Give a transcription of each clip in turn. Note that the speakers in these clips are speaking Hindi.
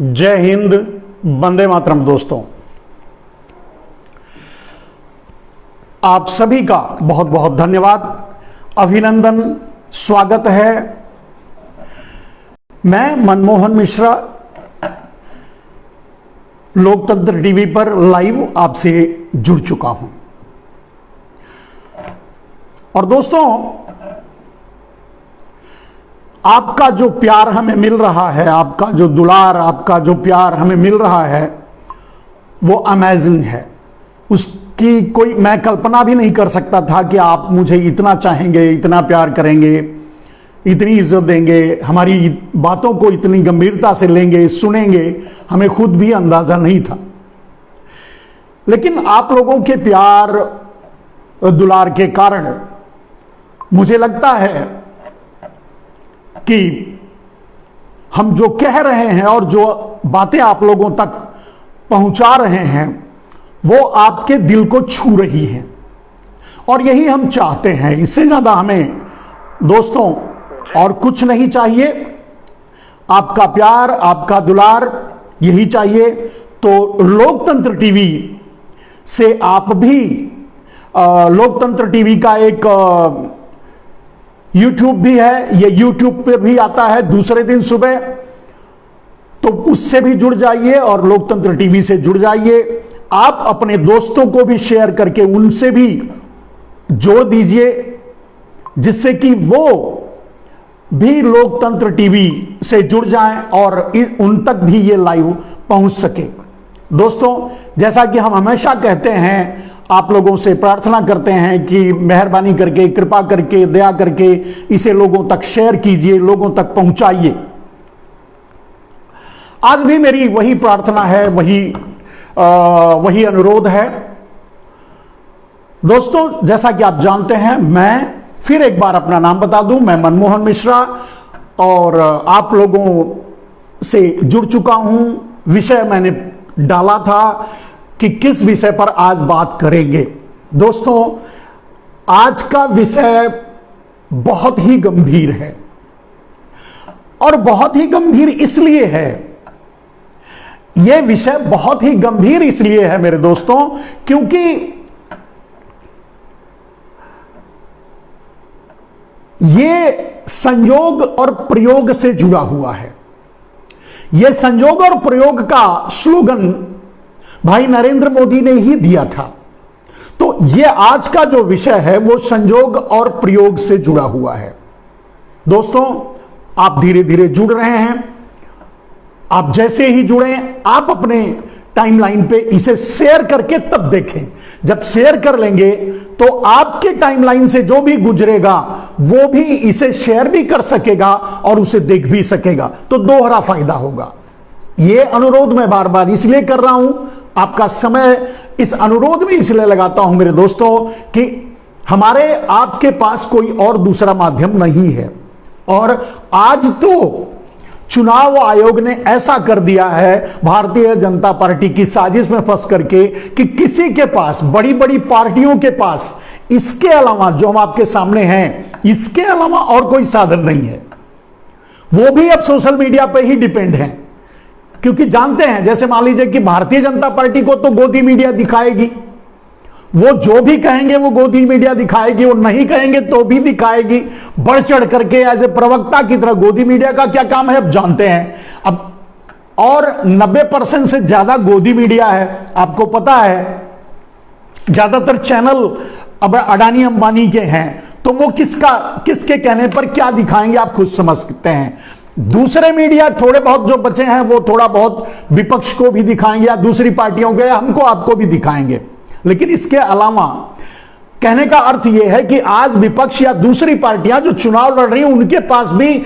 जय हिंद, वंदे मातरम। दोस्तों, आप सभी का बहुत बहुत धन्यवाद, अभिनंदन, स्वागत है। मैं मनमोहन मिश्रा लोकतंत्र टीवी पर लाइव आपसे जुड़ चुका हूं। और दोस्तों, आपका जो प्यार हमें मिल रहा है, आपका जो दुलार, आपका जो प्यार हमें मिल रहा है, वो अमेजिंग है। उसकी कोई मैं कल्पना भी नहीं कर सकता था कि आप मुझे इतना चाहेंगे, इतना प्यार करेंगे, इतनी इज्जत देंगे, हमारी बातों को इतनी गंभीरता से लेंगे, सुनेंगे। हमें खुद भी अंदाजा नहीं था। लेकिन आप लोगों के प्यार दुलार के कारण मुझे लगता है कि हम जो कह रहे हैं और जो बातें आप लोगों तक पहुंचा रहे हैं वो आपके दिल को छू रही हैं, और यही हम चाहते हैं। इससे ज्यादा हमें दोस्तों और कुछ नहीं चाहिए। आपका प्यार, आपका दुलार यही चाहिए। तो लोकतंत्र टीवी से आप भी लोकतंत्र टीवी का एक यूट्यूब भी है, ये यूट्यूब पे भी आता है दूसरे दिन सुबह, तो उससे भी जुड़ जाइए और लोकतंत्र टीवी से जुड़ जाइए। आप अपने दोस्तों को भी शेयर करके उनसे भी जोड़ दीजिए, जिससे कि वो भी लोकतंत्र टीवी से जुड़ जाएं और उन तक भी ये लाइव पहुंच सके। दोस्तों, जैसा कि हम हमेशा कहते हैं, आप लोगों से प्रार्थना करते हैं कि मेहरबानी करके, कृपा करके, दया करके इसे लोगों तक शेयर कीजिए, लोगों तक पहुंचाइए। आज भी मेरी वही प्रार्थना है, वही अनुरोध है। दोस्तों, जैसा कि आप जानते हैं, मैं फिर एक बार अपना नाम बता दूं, मैं मनमोहन मिश्रा, और आप लोगों से जुड़ चुका हूं। विषय मैंने डाला था कि किस विषय पर आज बात करेंगे। दोस्तों, आज का विषय बहुत ही गंभीर है, और बहुत ही गंभीर इसलिए है, यह विषय बहुत ही गंभीर इसलिए है मेरे दोस्तों, क्योंकि यह संयोग और प्रयोग से जुड़ा हुआ है। यह संयोग और प्रयोग का स्लोगन भाई नरेंद्र मोदी ने ही दिया था। तो यह आज का जो विषय है वो संयोग और प्रयोग से जुड़ा हुआ है। दोस्तों, आप धीरे धीरे जुड़ रहे हैं। आप जैसे ही जुड़े, आप अपने टाइमलाइन पे इसे शेयर करके तब देखें। जब शेयर कर लेंगे तो आपके टाइमलाइन से जो भी गुजरेगा वो भी इसे शेयर भी कर सकेगा और उसे देख भी सकेगा, तो दोहरा फायदा होगा। यह अनुरोध मैं बार बार इसलिए कर रहा हूं, आपका समय इस अनुरोध में इसलिए लगाता हूं मेरे दोस्तों कि हमारे आपके पास कोई और दूसरा माध्यम नहीं है। और आज तो चुनाव आयोग ने ऐसा कर दिया है, भारतीय जनता पार्टी की साजिश में फंस करके, कि किसी के पास, बड़ी बड़ी पार्टियों के पास इसके अलावा, जो हम आपके सामने हैं, इसके अलावा और कोई साधन नहीं है। वो भी अब सोशल मीडिया पर ही डिपेंड है, क्योंकि जानते हैं, जैसे मान लीजिए कि भारतीय जनता पार्टी को तो गोदी मीडिया दिखाएगी, वो जो भी कहेंगे वो गोदी मीडिया दिखाएगी, वो नहीं कहेंगे तो भी दिखाएगी, बढ़ चढ़ करके एज ए प्रवक्ता की तरह। गोदी मीडिया का क्या काम है अब जानते हैं। अब और 90% से ज्यादा गोदी मीडिया है, आपको पता है। ज्यादातर चैनल अब अडानी अंबानी के हैं, तो वो किसके कहने पर क्या दिखाएंगे आप खुद समझ सकते हैं। दूसरे मीडिया थोड़े बहुत जो बचे हैं वो थोड़ा बहुत विपक्ष को भी दिखाएंगे, या दूसरी पार्टियों को, या हमको आपको भी दिखाएंगे। लेकिन इसके अलावा कहने का अर्थ यह है कि आज विपक्ष या दूसरी पार्टियां जो चुनाव लड़ रही हैं, उनके पास भी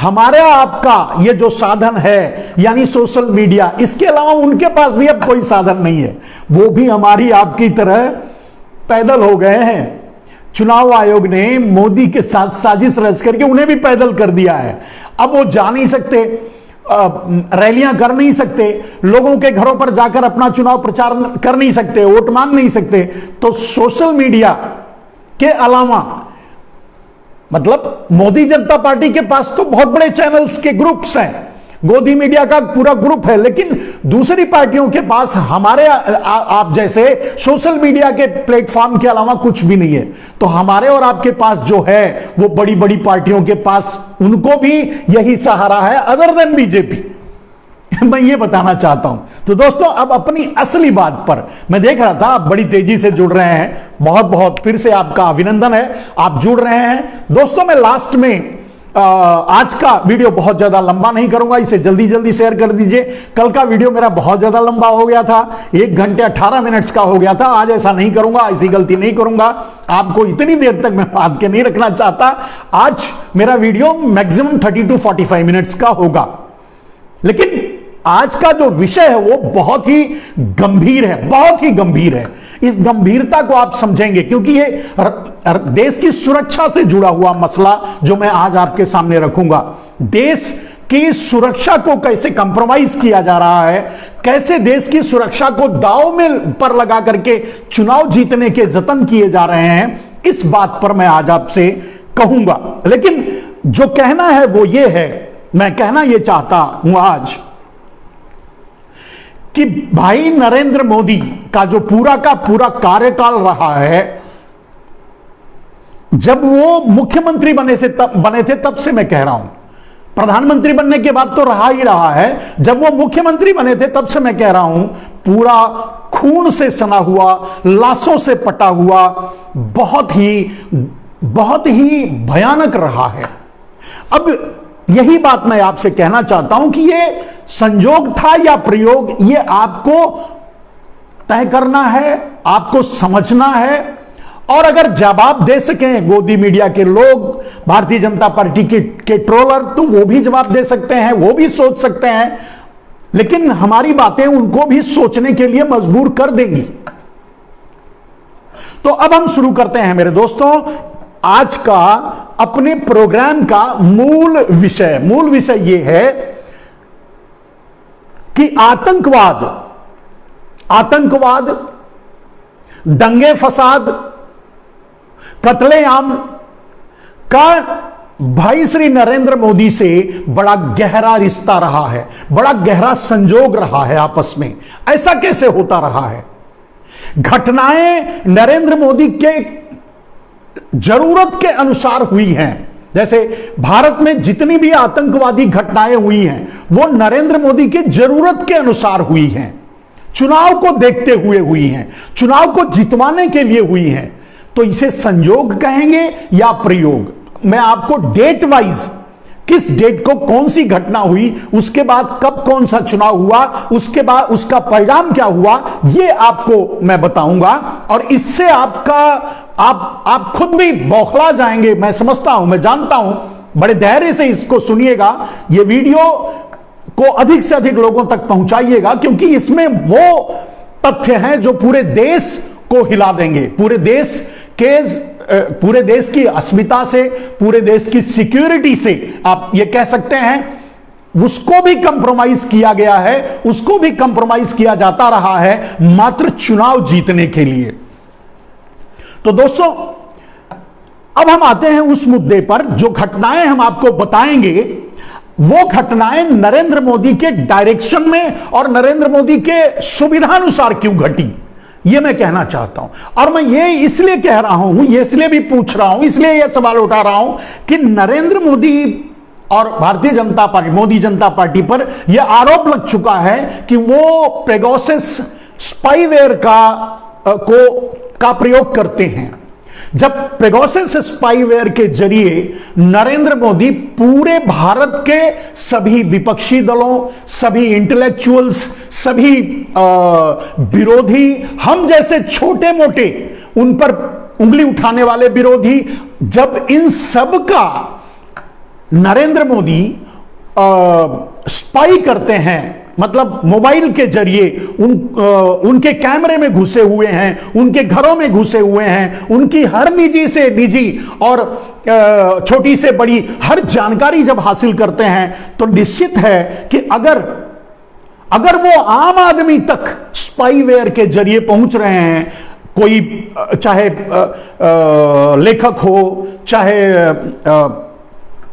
हमारे आपका ये जो साधन है, यानी सोशल मीडिया, इसके अलावा उनके पास भी अब कोई साधन नहीं है। वो भी हमारी आपकी तरह पैदल हो गए हैं। चुनाव आयोग ने मोदी के साथ साजिश रच करके उन्हें भी पैदल कर दिया है। अब वो जा नहीं सकते, रैलियां कर नहीं सकते, लोगों के घरों पर जाकर अपना चुनाव प्रचार कर नहीं सकते, वोट मांग नहीं सकते। तो सोशल मीडिया के अलावा, मतलब मोदी जनता पार्टी के पास तो बहुत बड़े चैनल्स के ग्रुप्स हैं, गोदी मीडिया का पूरा ग्रुप है, लेकिन दूसरी पार्टियों के पास हमारे आप जैसे सोशल मीडिया के प्लेटफॉर्म के अलावा कुछ भी नहीं है। तो हमारे और आपके पास जो है वो बड़ी बड़ी पार्टियों के पास, उनको भी यही सहारा है अदर देन बीजेपी। मैं ये बताना चाहता हूं। तो दोस्तों, अब अपनी असली बात पर मैं देख रहा था आप बड़ी तेजी से जुड़ रहे हैं, बहुत बहुत फिर से आपका अभिनंदन है, आप जुड़ रहे हैं। दोस्तों, मैं लास्ट में आज का वीडियो बहुत ज्यादा लंबा नहीं करूंगा, इसे जल्दी जल्दी शेयर कर दीजिए। कल का वीडियो मेरा बहुत ज्यादा लंबा हो गया था, 1 घंटे 18 मिनट का हो गया था। आज ऐसा नहीं करूंगा, ऐसी गलती नहीं करूंगा, आपको इतनी देर तक मैं बात के नहीं रखना चाहता। आज मेरा वीडियो मैक्सिमम 30 to 45 मिनट्स का होगा, लेकिन आज का जो विषय है वो बहुत ही गंभीर है, बहुत ही गंभीर है। इस गंभीरता को आप समझेंगे क्योंकि ये देश की सुरक्षा से जुड़ा हुआ मसला जो मैं आज आपके सामने रखूंगा। देश की सुरक्षा को कैसे कंप्रोमाइज किया जा रहा है, कैसे देश की सुरक्षा को दांव में पर लगा करके चुनाव जीतने के जतन किए जा रहे हैं, इस बात पर मैं आज आपसे कहूंगा। लेकिन जो कहना है वो ये है, मैं कहना ये चाहता हूं आज कि भाई नरेंद्र मोदी का जो पूरा का पूरा कार्यकाल रहा है, जब वो मुख्यमंत्री बने थे तब से मैं कह रहा हूं, प्रधानमंत्री बनने के बाद तो रहा ही रहा है, जब वो मुख्यमंत्री बने थे तब से मैं कह रहा हूं, पूरा खून से सना हुआ, लाशों से पटा हुआ, बहुत ही भयानक रहा है। अब यही बात मैं आपसे कहना चाहता हूं कि ये संयोग था या प्रयोग, ये आपको तय करना है, आपको समझना है। और अगर जवाब दे सकें गोदी मीडिया के लोग, भारतीय जनता पार्टी के ट्रोलर, तो वो भी जवाब दे सकते हैं, वो भी सोच सकते हैं, लेकिन हमारी बातें उनको भी सोचने के लिए मजबूर कर देंगी। तो अब हम शुरू करते हैं मेरे दोस्तों आज का अपने प्रोग्राम का मूल विषय यह है कि आतंकवाद, दंगे फसाद, कत्लेआम का भाई श्री नरेंद्र मोदी से बड़ा गहरा रिश्ता रहा है, बड़ा गहरा संजोग रहा है आपस में। ऐसा कैसे होता रहा है? घटनाएं नरेंद्र मोदी के जरूरत के अनुसार हुई हैं। जैसे भारत में जितनी भी आतंकवादी घटनाएं हुई हैं वो नरेंद्र मोदी की जरूरत के अनुसार हुई हैं, चुनाव को देखते हुए हुई हैं, चुनाव को जितवाने के लिए हुई हैं। तो इसे संयोग कहेंगे या प्रयोग? मैं आपको डेट वाइज, किस डेट को कौन सी घटना हुई, उसके बाद कब कौन सा चुनाव हुआ, उसके बाद उसका परिणाम क्या हुआ, ये आपको मैं बताऊंगा। और इससे आप खुद भी बौखला जाएंगे, मैं समझता हूं, मैं जानता हूं। बड़े धैर्य से इसको सुनिएगा, ये वीडियो को अधिक से अधिक लोगों तक पहुंचाइएगा, क्योंकि इसमें वो तथ्य हैं जो पूरे देश को हिला देंगे, पूरे देश की अस्मिता से, पूरे देश की सिक्योरिटी से आप ये कह सकते हैं, उसको भी कंप्रोमाइज किया गया है, उसको भी कंप्रोमाइज किया जाता रहा है मात्र चुनाव जीतने के लिए। तो दोस्तों, अब हम आते हैं उस मुद्दे पर, जो घटनाएं हम आपको बताएंगे वो घटनाएं नरेंद्र मोदी के डायरेक्शन में और नरेंद्र मोदी के सुविधानुसार क्यों घटी, ये मैं कहना चाहता हूं। और मैं ये इसलिए कह रहा हूं, ये इसलिए भी पूछ रहा हूं, इसलिए यह सवाल उठा रहा हूं कि नरेंद्र मोदी और भारतीय जनता पार्टी, मोदी जनता पार्टी पर यह आरोप लग चुका है कि वो पेगासस स्पाईवेयर का प्रयोग करते हैं। जब पेगासस स्पाईवेयर के जरिए नरेंद्र मोदी पूरे भारत के सभी विपक्षी दलों, सभी इंटेलेक्चुअल्स, सभी विरोधी, हम जैसे छोटे मोटे उन पर उंगली उठाने वाले विरोधी, जब इन सब का नरेंद्र मोदी स्पाई करते हैं, मतलब मोबाइल के जरिए उनके कैमरे में घुसे हुए हैं, उनके घरों में घुसे हुए हैं, उनकी हर निजी से निजी और छोटी से बड़ी हर जानकारी जब हासिल करते हैं, तो निश्चित है कि अगर वो आम आदमी तक स्पाईवेयर के जरिए पहुंच रहे हैं, कोई चाहे लेखक हो, चाहे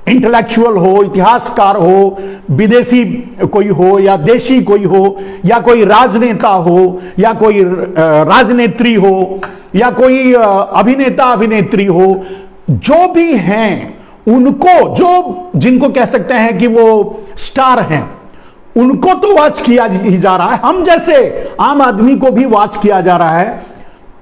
इंटेलेक्चुअल हो, इतिहासकार हो, विदेशी कोई हो या देशी कोई हो, या कोई राजनेता हो, या कोई राजनेत्री हो, या कोई अभिनेता अभिनेत्री हो, जो भी हैं उनको, जो जिनको कह सकते हैं कि वो स्टार हैं, उनको तो वॉच किया ही जा रहा है, हम जैसे आम आदमी को भी वॉच किया जा रहा है,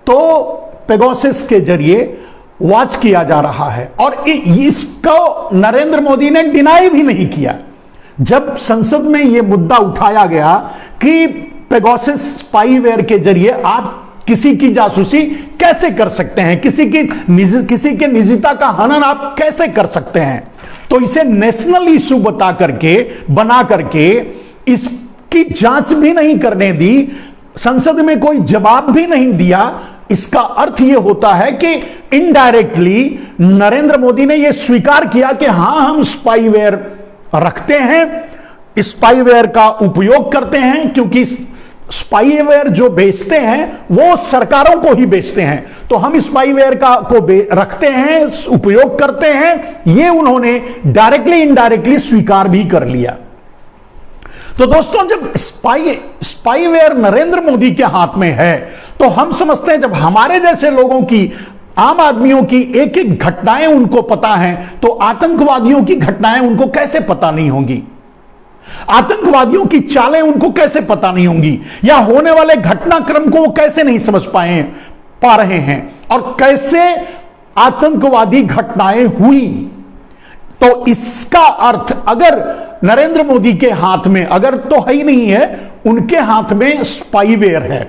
तो पेगासस के जरिए वॉच किया जा रहा है। और इसको नरेंद्र मोदी ने डिनाई भी नहीं किया। जब संसद में यह मुद्दा उठाया गया कि पेगासस स्पाईवेयर के जरिए आप किसी की जासूसी कैसे कर सकते हैं, किसी के निजता का हनन आप कैसे कर सकते हैं, तो इसे नेशनल इशू बना करके इसकी जांच भी नहीं करने दी, संसद में कोई जवाब भी नहीं दिया। इसका अर्थ यह होता है कि इनडायरेक्टली नरेंद्र मोदी ने यह स्वीकार किया कि हां, हम स्पाईवेयर रखते हैं, स्पाईवेयर का उपयोग करते हैं, क्योंकि स्पाईवेयर जो बेचते हैं वो सरकारों को ही बेचते हैं, तो हम स्पाईवेयर को रखते हैं, उपयोग करते हैं, ये उन्होंने डायरेक्टली इनडायरेक्टली स्वीकार भी कर लिया। तो दोस्तों, जब स्पाईवेयर नरेंद्र मोदी के हाथ में है, तो हम समझते हैं जब हमारे जैसे लोगों की, आम आदमियों की एक एक घटनाएं उनको पता हैं, तो आतंकवादियों की घटनाएं उनको कैसे पता नहीं होंगी, आतंकवादियों की चालें उनको कैसे पता नहीं होंगी, या होने वाले घटनाक्रम को वो कैसे नहीं समझ पा रहे हैं, और कैसे आतंकवादी घटनाएं हुई। तो इसका अर्थ अगर नरेंद्र मोदी के हाथ में, अगर तो है ही नहीं है, उनके हाथ में स्पाईवेयर है,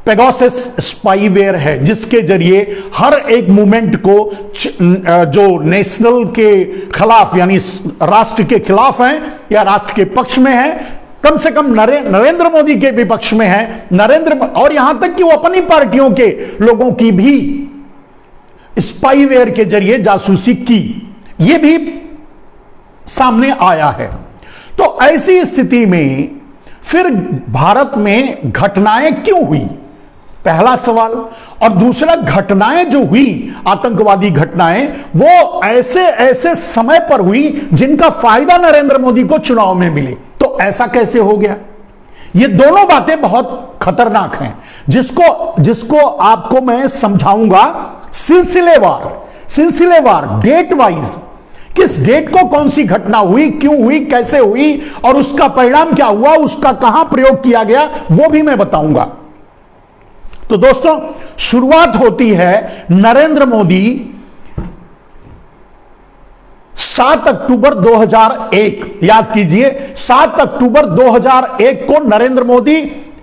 पेगासस स्पाईवेयर है, जिसके जरिए हर एक मूवमेंट को जो नेशनल के खिलाफ यानी राष्ट्र के खिलाफ हैं या राष्ट्र के पक्ष में है, कम से कम नरेंद्र मोदी के विपक्ष में है, और यहां तक कि वो अपनी पार्टियों के लोगों की भी स्पाईवेयर के जरिए जासूसी की, यह भी सामने आया है। तो ऐसी स्थिति में फिर भारत में घटनाएं क्यों हुई, पहला सवाल। और दूसरा, घटनाएं जो हुई, आतंकवादी घटनाएं, वो ऐसे समय पर हुई जिनका फायदा नरेंद्र मोदी को चुनाव में मिले। तो ऐसा कैसे हो गया? ये दोनों बातें बहुत खतरनाक हैं, जिसको आपको मैं समझाऊंगा सिलसिलेवार डेट वाइज, किस डेट को कौन सी घटना हुई, क्यों हुई, कैसे हुई, और उसका परिणाम क्या हुआ, उसका कहां प्रयोग किया गया, वो भी मैं बताऊंगा। तो दोस्तों, शुरुआत होती है नरेंद्र मोदी 7 अक्टूबर 2001, याद कीजिए 7 अक्टूबर 2001 को नरेंद्र मोदी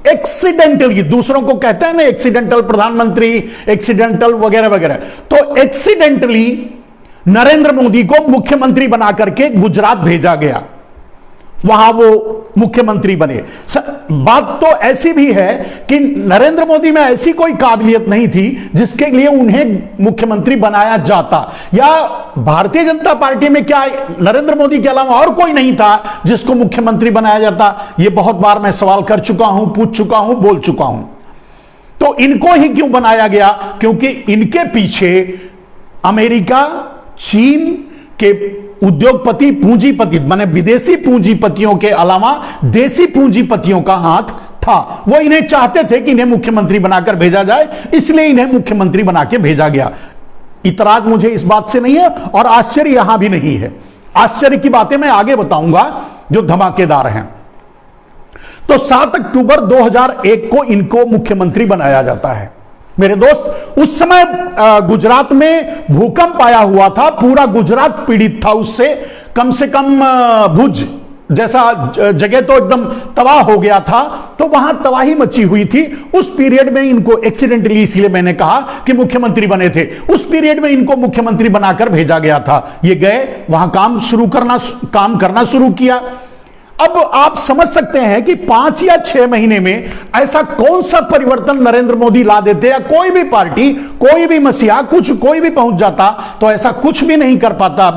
एक्सीडेंटली, दूसरों को कहते हैं ना एक्सीडेंटल प्रधानमंत्री, एक्सीडेंटल वगैरह वगैरह, तो एक्सीडेंटली नरेंद्र मोदी को मुख्यमंत्री बना करके गुजरात भेजा गया, वहां वो मुख्यमंत्री बने। बात तो ऐसी भी है कि नरेंद्र मोदी में ऐसी कोई काबिलियत नहीं थी जिसके लिए उन्हें मुख्यमंत्री बनाया जाता, या भारतीय जनता पार्टी में क्या नरेंद्र मोदी के अलावा और कोई नहीं था जिसको मुख्यमंत्री बनाया जाता? यह बहुत बार मैं सवाल कर चुका हूं, पूछ चुका हूं, बोल चुका हूं। तो इनको ही क्यों बनाया गया? क्योंकि इनके पीछे अमेरिका, चीन के उद्योगपति, पूंजीपति, माने विदेशी पूंजीपतियों के अलावा देसी पूंजीपतियों का हाथ था। वो इन्हें चाहते थे कि इन्हें मुख्यमंत्री बनाकर भेजा जाए, इसलिए इन्हें मुख्यमंत्री बना के भेजा गया। इतराज मुझे इस बात से नहीं है, और आश्चर्य यहां भी नहीं है। आश्चर्य की बातें मैं आगे बताऊंगा जो धमाकेदार हैं। तो 7 अक्टूबर 2001 को इनको मुख्यमंत्री बनाया जाता है। मेरे दोस्त, उस समय गुजरात में भूकंप आया हुआ था, पूरा गुजरात पीड़ित था उससे। कम से कम भुज जैसा जगह तो एकदम तबाह हो गया था, तो वहां तबाही मची हुई थी। उस पीरियड में इनको एक्सीडेंटली, इसलिए मैंने कहा कि मुख्यमंत्री बने थे, उस पीरियड में इनको मुख्यमंत्री बनाकर भेजा गया था। ये गए वहां काम करना शुरू किया। अब आप समझ सकते हैं कि 5 या 6 महीने में ऐसा कौन सा परिवर्तन नरेंद्र मोदी ला देते, या कोई भी पार्टी, कोई भी मसीहा, कोई भी पहुंच जाता, तो ऐसा कुछ भी नहीं कर पाता,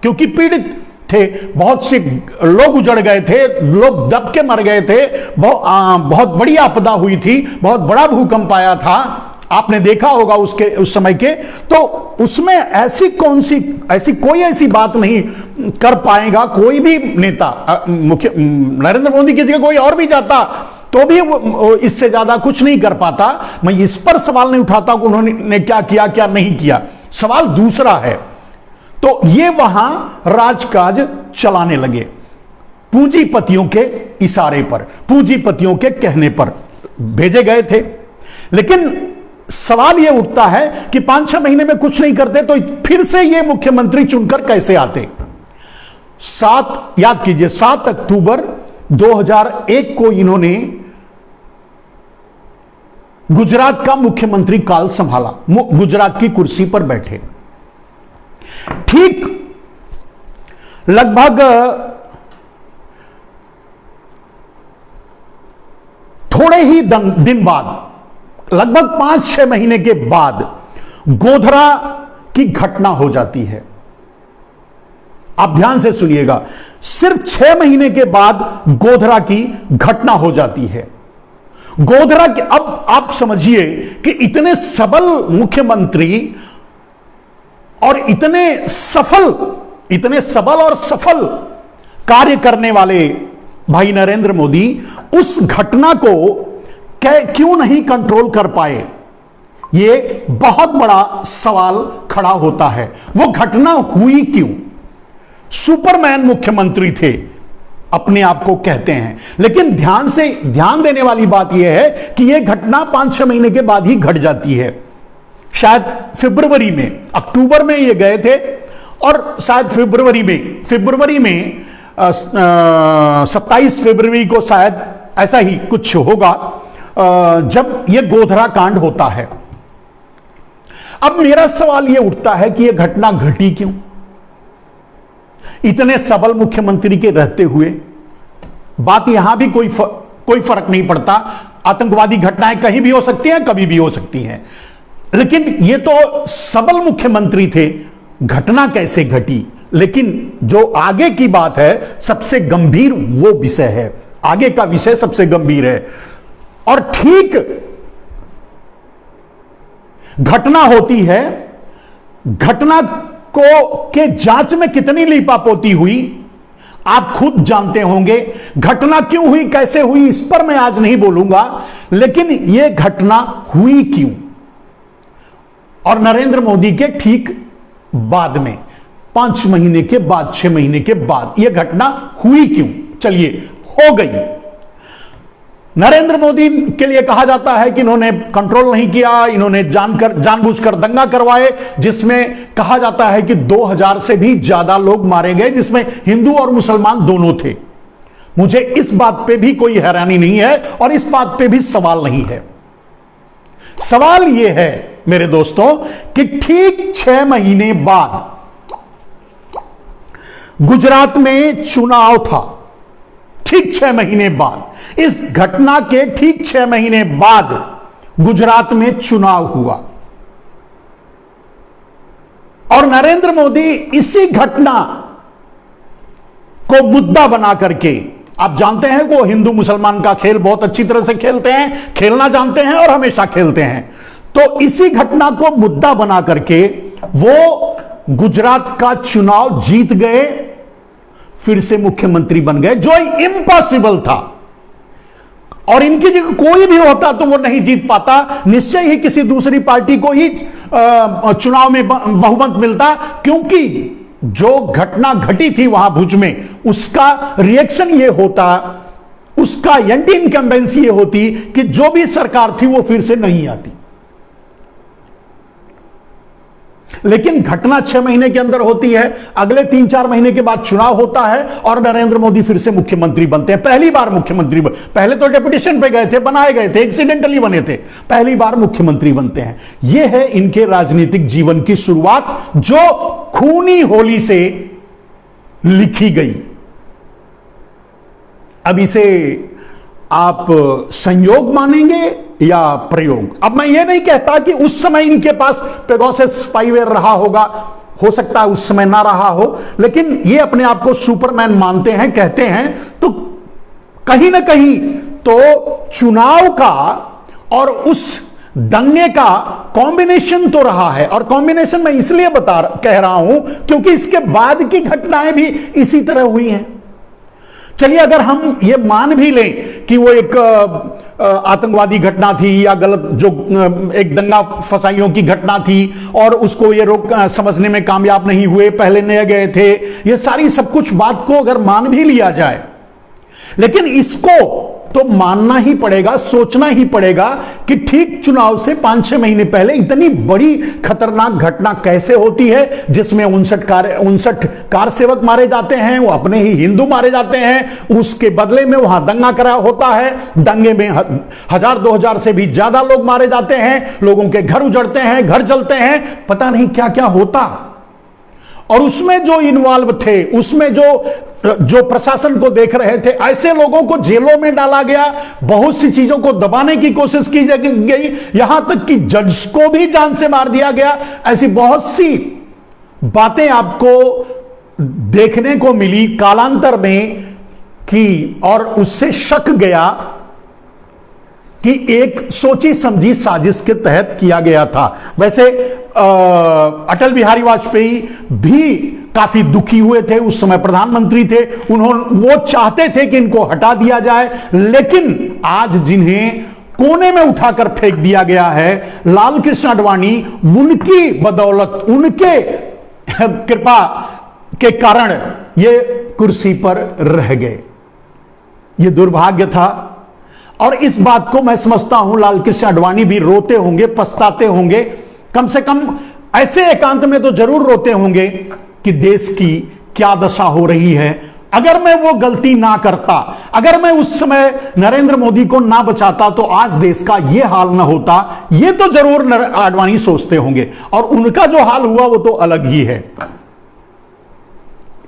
क्योंकि पीड़ित थे, बहुत से लोग उजड़ गए थे, लोग दब के मर गए थे, बहुत बड़ी आपदा हुई थी, बहुत बड़ा भूकंप आया था। आपने देखा होगा उस समय के, तो उसमें ऐसी कोई बात नहीं कर पाएगा कोई भी नेता। मुख्य नरेंद्र मोदी की जगह कोई और भी जाता तो भी वो इससे ज्यादा कुछ नहीं कर पाता। मैं इस पर सवाल नहीं उठाता कि उन्होंने क्या किया क्या नहीं किया, सवाल दूसरा है। तो ये वहां राजकाज चलाने लगे पूंजीपतियों के इशारे पर, पूंजीपतियों के कहने पर भेजे गए थे। लेकिन सवाल यह उठता है कि 5-6 महीने में कुछ नहीं करते तो फिर से ये मुख्यमंत्री चुनकर कैसे आते। याद कीजिए 7 अक्टूबर 2001 को इन्होंने गुजरात का मुख्यमंत्री काल संभाला, गुजरात की कुर्सी पर बैठे। ठीक लगभग थोड़े ही दिन बाद, लगभग 5-6 महीने के बाद गोधरा की घटना हो जाती है। आप ध्यान से सुनिएगा, सिर्फ 6 महीने के बाद गोधरा की घटना हो जाती है। गोधरा की, अब आप समझिए कि इतने सबल मुख्यमंत्री और इतने सबल और सफल कार्य करने वाले भाई नरेंद्र मोदी उस घटना को क्यों नहीं कंट्रोल कर पाए, यह बहुत बड़ा सवाल खड़ा होता है। वो घटना हुई क्यों? सुपरमैन मुख्यमंत्री थे अपने आप को कहते हैं, लेकिन ध्यान देने वाली बात यह है कि यह घटना 5-6 महीने के बाद ही घट जाती है। शायद फरवरी में, अक्टूबर में ये गए थे और शायद फरवरी में 27 फरवरी को शायद ऐसा ही कुछ होगा जब यह गोधरा कांड होता है। अब मेरा सवाल यह उठता है कि यह घटना घटी क्यों? इतने सबल मुख्यमंत्री के रहते हुए बात यहां भी कोई फर्क नहीं पड़ता। आतंकवादी घटनाएं कहीं भी हो सकती हैं, कभी भी हो सकती हैं, लेकिन ये तो सबल मुख्यमंत्री थे, घटना कैसे घटी? लेकिन जो आगे की बात है सबसे गंभीर वो विषय है, आगे का विषय सबसे गंभीर है। और ठीक घटना होती है, घटना के जांच में कितनी लीपापोती हुई आप खुद जानते होंगे। घटना क्यों हुई, कैसे हुई, इस पर मैं आज नहीं बोलूंगा, लेकिन यह घटना हुई क्यों? और नरेंद्र मोदी के ठीक बाद में 5 महीने के बाद, 6 महीने के बाद यह घटना हुई क्यों? चलिए, हो गई। नरेंद्र मोदी के लिए कहा जाता है कि इन्होंने कंट्रोल नहीं किया, इन्होंने जानबूझकर दंगा करवाए, जिसमें कहा जाता है कि 2000 से भी ज्यादा लोग मारे गए, जिसमें हिंदू और मुसलमान दोनों थे। मुझे इस बात पे भी कोई हैरानी नहीं है और इस बात पे भी सवाल नहीं है। सवाल यह है मेरे दोस्तों कि ठीक 6 महीने बाद गुजरात में चुनाव था। ठीक 6 महीने बाद, इस घटना के ठीक 6 महीने बाद गुजरात में चुनाव हुआ और नरेंद्र मोदी इसी घटना को मुद्दा बना करके, आप जानते हैं वो हिंदू मुसलमान का खेल बहुत अच्छी तरह से खेलते हैं, खेलना जानते हैं और हमेशा खेलते हैं, तो इसी घटना को मुद्दा बना करके वो गुजरात का चुनाव जीत गए, फिर से मुख्यमंत्री बन गए, जो इम्पॉसिबल था। और इनकी जगह कोई भी होता तो वो नहीं जीत पाता, निश्चय ही किसी दूसरी पार्टी को ही चुनाव में बहुमत मिलता, क्योंकि जो घटना घटी थी वहां भुज में, उसका रिएक्शन ये होता, उसका एंटी इनकम्बेंसी ये होती कि जो भी सरकार थी वो फिर से नहीं आती। लेकिन घटना 6 महीने के अंदर होती है, अगले 3-4 महीने के बाद चुनाव होता है और नरेंद्र मोदी फिर से मुख्यमंत्री बनते हैं। पहली बार मुख्यमंत्री पहले तो डेपुटेशन पे गए थे, बनाए गए थे, एक्सीडेंटली बने थे, पहली बार मुख्यमंत्री बनते हैं। यह है इनके राजनीतिक जीवन की शुरुआत, जो खूनी होली से लिखी गई। अब इसे आप संयोग मानेंगे या प्रयोग? अब मैं ये नहीं कहता कि उस समय इनके पास पेगासस स्पाईवेयर रहा होगा, हो सकता है उस समय ना रहा हो, लेकिन ये अपने आप को सुपरमैन मानते हैं, कहते हैं, तो कहीं ना कहीं तो चुनाव का और उस दंगे का कॉम्बिनेशन तो रहा है, और कॉम्बिनेशन मैं इसलिए कह रहा हूं क्योंकि इसके बाद की घटनाएं भी इसी तरह हुई हैं। चलिए अगर हम ये मान भी लें कि वो एक आतंकवादी घटना थी या गलत जो एक दंगा फसाइयों की घटना थी और उसको ये रोक समझने में कामयाब नहीं हुए, पहले नए गए थे, ये सारी सब कुछ बात को अगर मान भी लिया जाए, लेकिन इसको तो मानना ही पड़ेगा, सोचना ही पड़ेगा कि ठीक चुनाव से 5-6 महीने पहले इतनी बड़ी खतरनाक घटना कैसे होती है जिसमें 59 कार सेवक मारे जाते हैं, वो अपने ही हिंदू मारे जाते हैं, उसके बदले में वहां दंगा करा होता है, दंगे में 1000-2000 से भी ज्यादा लोग मारे जाते हैं, लोगों के घर उजड़ते हैं, घर जलते हैं, पता नहीं क्या क्या होता। और उसमें जो इन्वॉल्व थे, उसमें जो प्रशासन को देख रहे थे, ऐसे लोगों को जेलों में डाला गया, बहुत सी चीजों को दबाने की कोशिश की गई, यहां तक कि जज को भी जान से मार दिया गया। ऐसी बहुत सी बातें आपको देखने को मिली कालांतर में कि, और उससे शक गया कि एक सोची समझी साजिश के तहत किया गया था। वैसे अटल बिहारी वाजपेयी भी काफी दुखी हुए थे, उस समय प्रधानमंत्री थे, वो चाहते थे कि इनको हटा दिया जाए, लेकिन आज जिन्हें कोने में उठाकर फेंक दिया गया है, लाल कृष्ण आडवाणी, उनकी बदौलत, उनके कृपा के कारण ये कुर्सी पर रह गए। ये दुर्भाग्य था, और इस बात को मैं समझता हूं लाल कृष्ण आडवाणी भी रोते होंगे, पछताते होंगे, कम से कम ऐसे एकांत में तो जरूर रोते होंगे कि देश की क्या दशा हो रही है। अगर मैं वो गलती ना करता, अगर मैं उस समय नरेंद्र मोदी को ना बचाता तो आज देश का ये हाल ना होता, ये तो जरूर आडवाणी सोचते होंगे, और उनका जो हाल हुआ वो तो अलग ही है।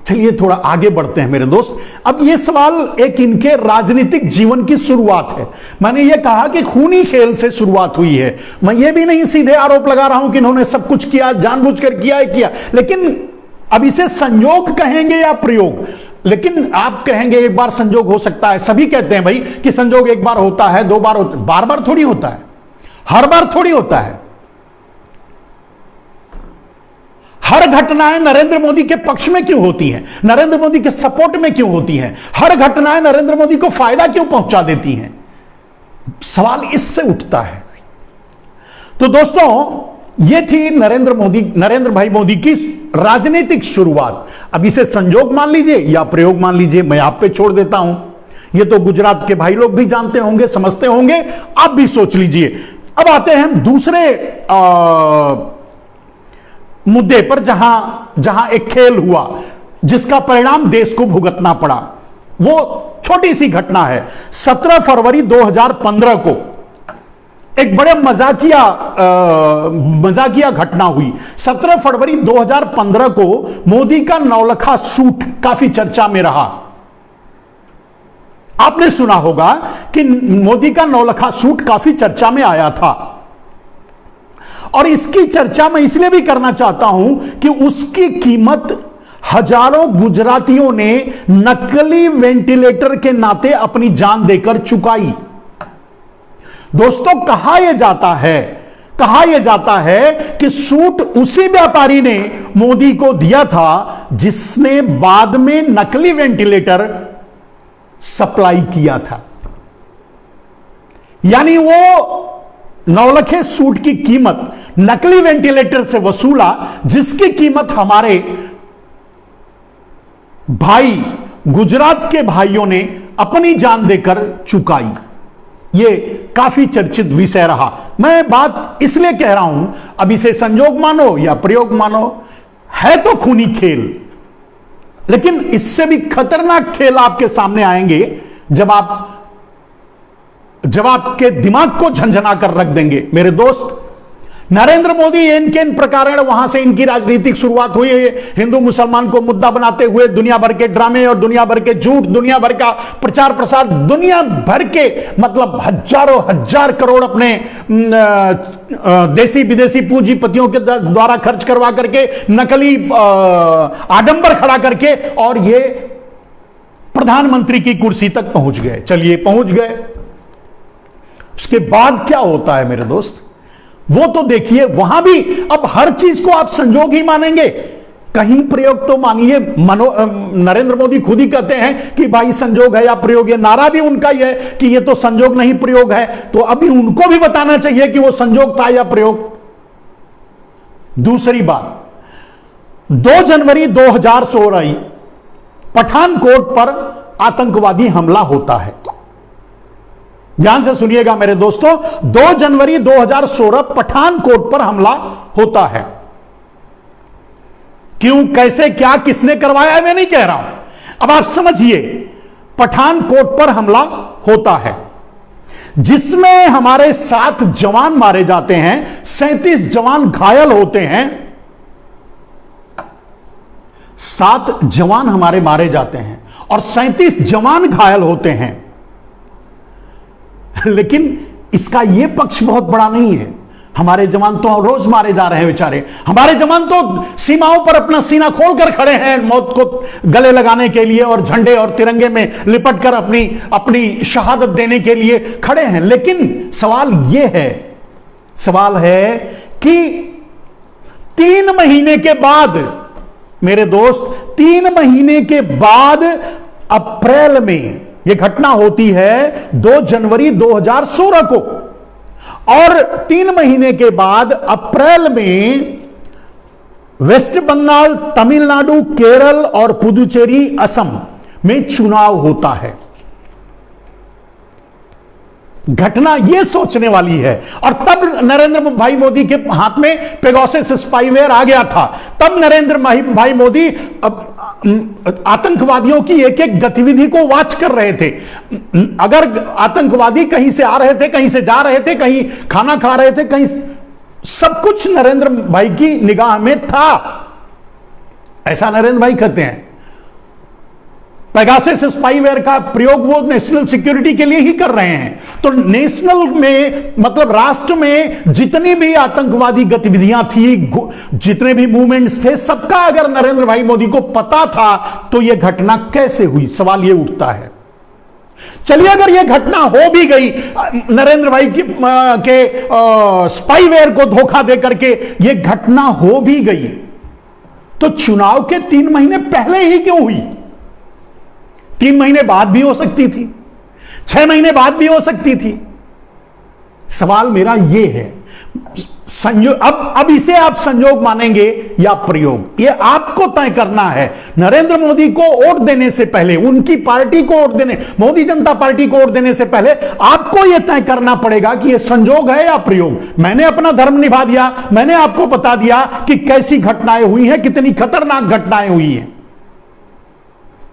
चलिए थोड़ा आगे बढ़ते हैं मेरे दोस्त। अब ये सवाल एक इनके राजनीतिक जीवन की शुरुआत है। मैंने ये कहा कि खूनी खेल से शुरुआत हुई है, मैं ये भी नहीं सीधे आरोप लगा रहा हूं कि इन्होंने सब कुछ किया, जानबूझकर किया, लेकिन अब इसे संयोग कहेंगे या प्रयोग। लेकिन आप कहेंगे एक बार संयोग हो सकता है, सभी कहते हैं भाई कि संयोग एक बार होता है, 2 बार होता है, बार बार थोड़ी होता है, हर बार थोड़ी होता है। हर घटनाएं नरेंद्र मोदी के पक्ष में क्यों होती हैं, नरेंद्र मोदी के सपोर्ट में क्यों होती हैं, हर घटनाएं नरेंद्र मोदी को फायदा क्यों पहुंचा देती हैं, सवाल इससे उठता है। तो दोस्तों ये थी नरेंद्र भाई मोदी की राजनीतिक शुरुआत। अब इसे संयोग मान लीजिए या प्रयोग मान लीजिए, मैं आप पे छोड़ देता हूं। ये तो गुजरात के भाई लोग भी जानते होंगे, समझते होंगे, आप भी सोच लीजिए। अब आते हैं हम दूसरे मुद्दे पर, जहां एक खेल हुआ जिसका परिणाम देश को भुगतना पड़ा। वो छोटी सी घटना है। 17 फरवरी 2015 को एक बड़े मजाकिया घटना हुई। 17 फरवरी 2015 को मोदी का नौलखा सूट काफी चर्चा में रहा। आपने सुना होगा कि मोदी का नौलखा सूट काफी चर्चा में आया था, और इसकी चर्चा मैं इसलिए भी करना चाहता हूं कि उसकी कीमत हजारों गुजरातियों ने नकली वेंटिलेटर के नाते अपनी जान देकर चुकाई। दोस्तों कहा यह जाता है कि सूट उसी व्यापारी ने मोदी को दिया था जिसने बाद में नकली वेंटिलेटर सप्लाई किया था। यानी वो नौलखे सूट की कीमत नकली वेंटिलेटर से वसूला, जिसकी कीमत हमारे भाई गुजरात के भाइयों ने अपनी जान देकर चुकाई। यह काफी चर्चित विषय रहा। मैं बात इसलिए कह रहा हूं, अब इसे संयोग मानो या प्रयोग मानो, है तो खूनी खेल, लेकिन इससे भी खतरनाक खेल आपके सामने आएंगे जब आपके दिमाग को झंझना कर रख देंगे। मेरे दोस्त, नरेंद्र मोदी इनके इन प्रकार वहां से इनकी राजनीतिक शुरुआत हुई है, हिंदू मुसलमान को मुद्दा बनाते हुए दुनिया भर के ड्रामे और दुनिया भर के झूठ, दुनिया भर का प्रचार प्रसार, दुनिया भर के मतलब हजारों हजार करोड़ अपने देसी विदेशी पूंजीपतियों के द्वारा खर्च करवा करके, नकली आडंबर खड़ा करके, और ये प्रधानमंत्री की कुर्सी तक पहुंच गए। चलिए पहुंच गए, उसके बाद क्या होता है मेरे दोस्त? वो तो देखिए, वहां भी अब हर चीज को आप संजोग ही मानेंगे। कहीं प्रयोग तो मानिए, नरेंद्र मोदी खुद ही कहते हैं कि भाई संजोग है या प्रयोग, ये नारा भी उनका ही है कि ये तो संजोग नहीं प्रयोग है। तो अभी उनको भी बताना चाहिए कि वो संजोग था या प्रयोग। दूसरी बात, 2 जनवरी 2016 पठानकोट पर आतंकवादी हमला होता है। ध्यान से सुनिएगा मेरे दोस्तों, 2 जनवरी 2016 पठानकोट पर हमला होता है। क्यों, कैसे, क्या, किसने करवाया है मैं नहीं कह रहा हूं, अब आप समझिए। पठानकोट पर हमला होता है जिसमें हमारे 7 जवान मारे जाते हैं, 37 जवान घायल होते हैं। 7 जवान हमारे मारे जाते हैं और 37 जवान घायल होते हैं। लेकिन इसका यह पक्ष बहुत बड़ा नहीं है। हमारे जवान तो रोज मारे जा रहे हैं बेचारे। हमारे जवान तो सीमाओं पर अपना सीना खोलकर खड़े हैं मौत को गले लगाने के लिए और झंडे और तिरंगे में लिपट कर अपनी अपनी शहादत देने के लिए खड़े हैं। लेकिन सवाल यह है, सवाल है कि 3 महीने के बाद मेरे दोस्त, 3 महीने के बाद अप्रैल में यह घटना होती है 2 जनवरी 2016 को, और 3 महीने के बाद अप्रैल में वेस्ट बंगाल, तमिलनाडु, केरल और पुदुचेरी, असम में चुनाव होता है। घटना यह सोचने वाली है। और तब नरेंद्र भाई मोदी के हाथ में पेगासस स्पाईवेयर आ गया था। तब नरेंद्र भाई मोदी आतंकवादियों की एक एक गतिविधि को वॉच कर रहे थे। अगर आतंकवादी कहीं से आ रहे थे, कहीं से जा रहे थे, कहीं खाना खा रहे थे, कहीं, सब कुछ नरेंद्र भाई की निगाह में था। ऐसा नरेंद्र भाई कहते हैं। पेगासस स्पाईवेयर का प्रयोग वो नेशनल सिक्योरिटी के लिए ही कर रहे हैं। तो नेशनल में, मतलब राष्ट्र में जितनी भी आतंकवादी गतिविधियां थी, जितने भी मूवमेंट्स थे, सबका अगर नरेंद्र भाई मोदी को पता था तो यह घटना कैसे हुई, सवाल यह उठता है। चलिए, अगर यह घटना हो भी गई, नरेंद्र भाई के स्पाईवेयर को धोखा देकर के यह घटना हो भी गई, तो चुनाव के 3 महीने पहले ही क्यों हुई? 3 महीने बाद भी हो सकती थी, 6 महीने बाद भी हो सकती थी। सवाल मेरा यह है, संयोग, अब इसे आप संयोग मानेंगे या प्रयोग, यह आपको तय करना है। नरेंद्र मोदी को वोट देने से पहले, उनकी पार्टी को वोट देने, मोदी जनता पार्टी को वोट देने से पहले आपको यह तय करना पड़ेगा कि यह संयोग है या प्रयोग। मैंने अपना धर्म निभा दिया, मैंने आपको बता दिया कि कैसी घटनाएं हुई हैं, कितनी खतरनाक घटनाएं हुई हैं।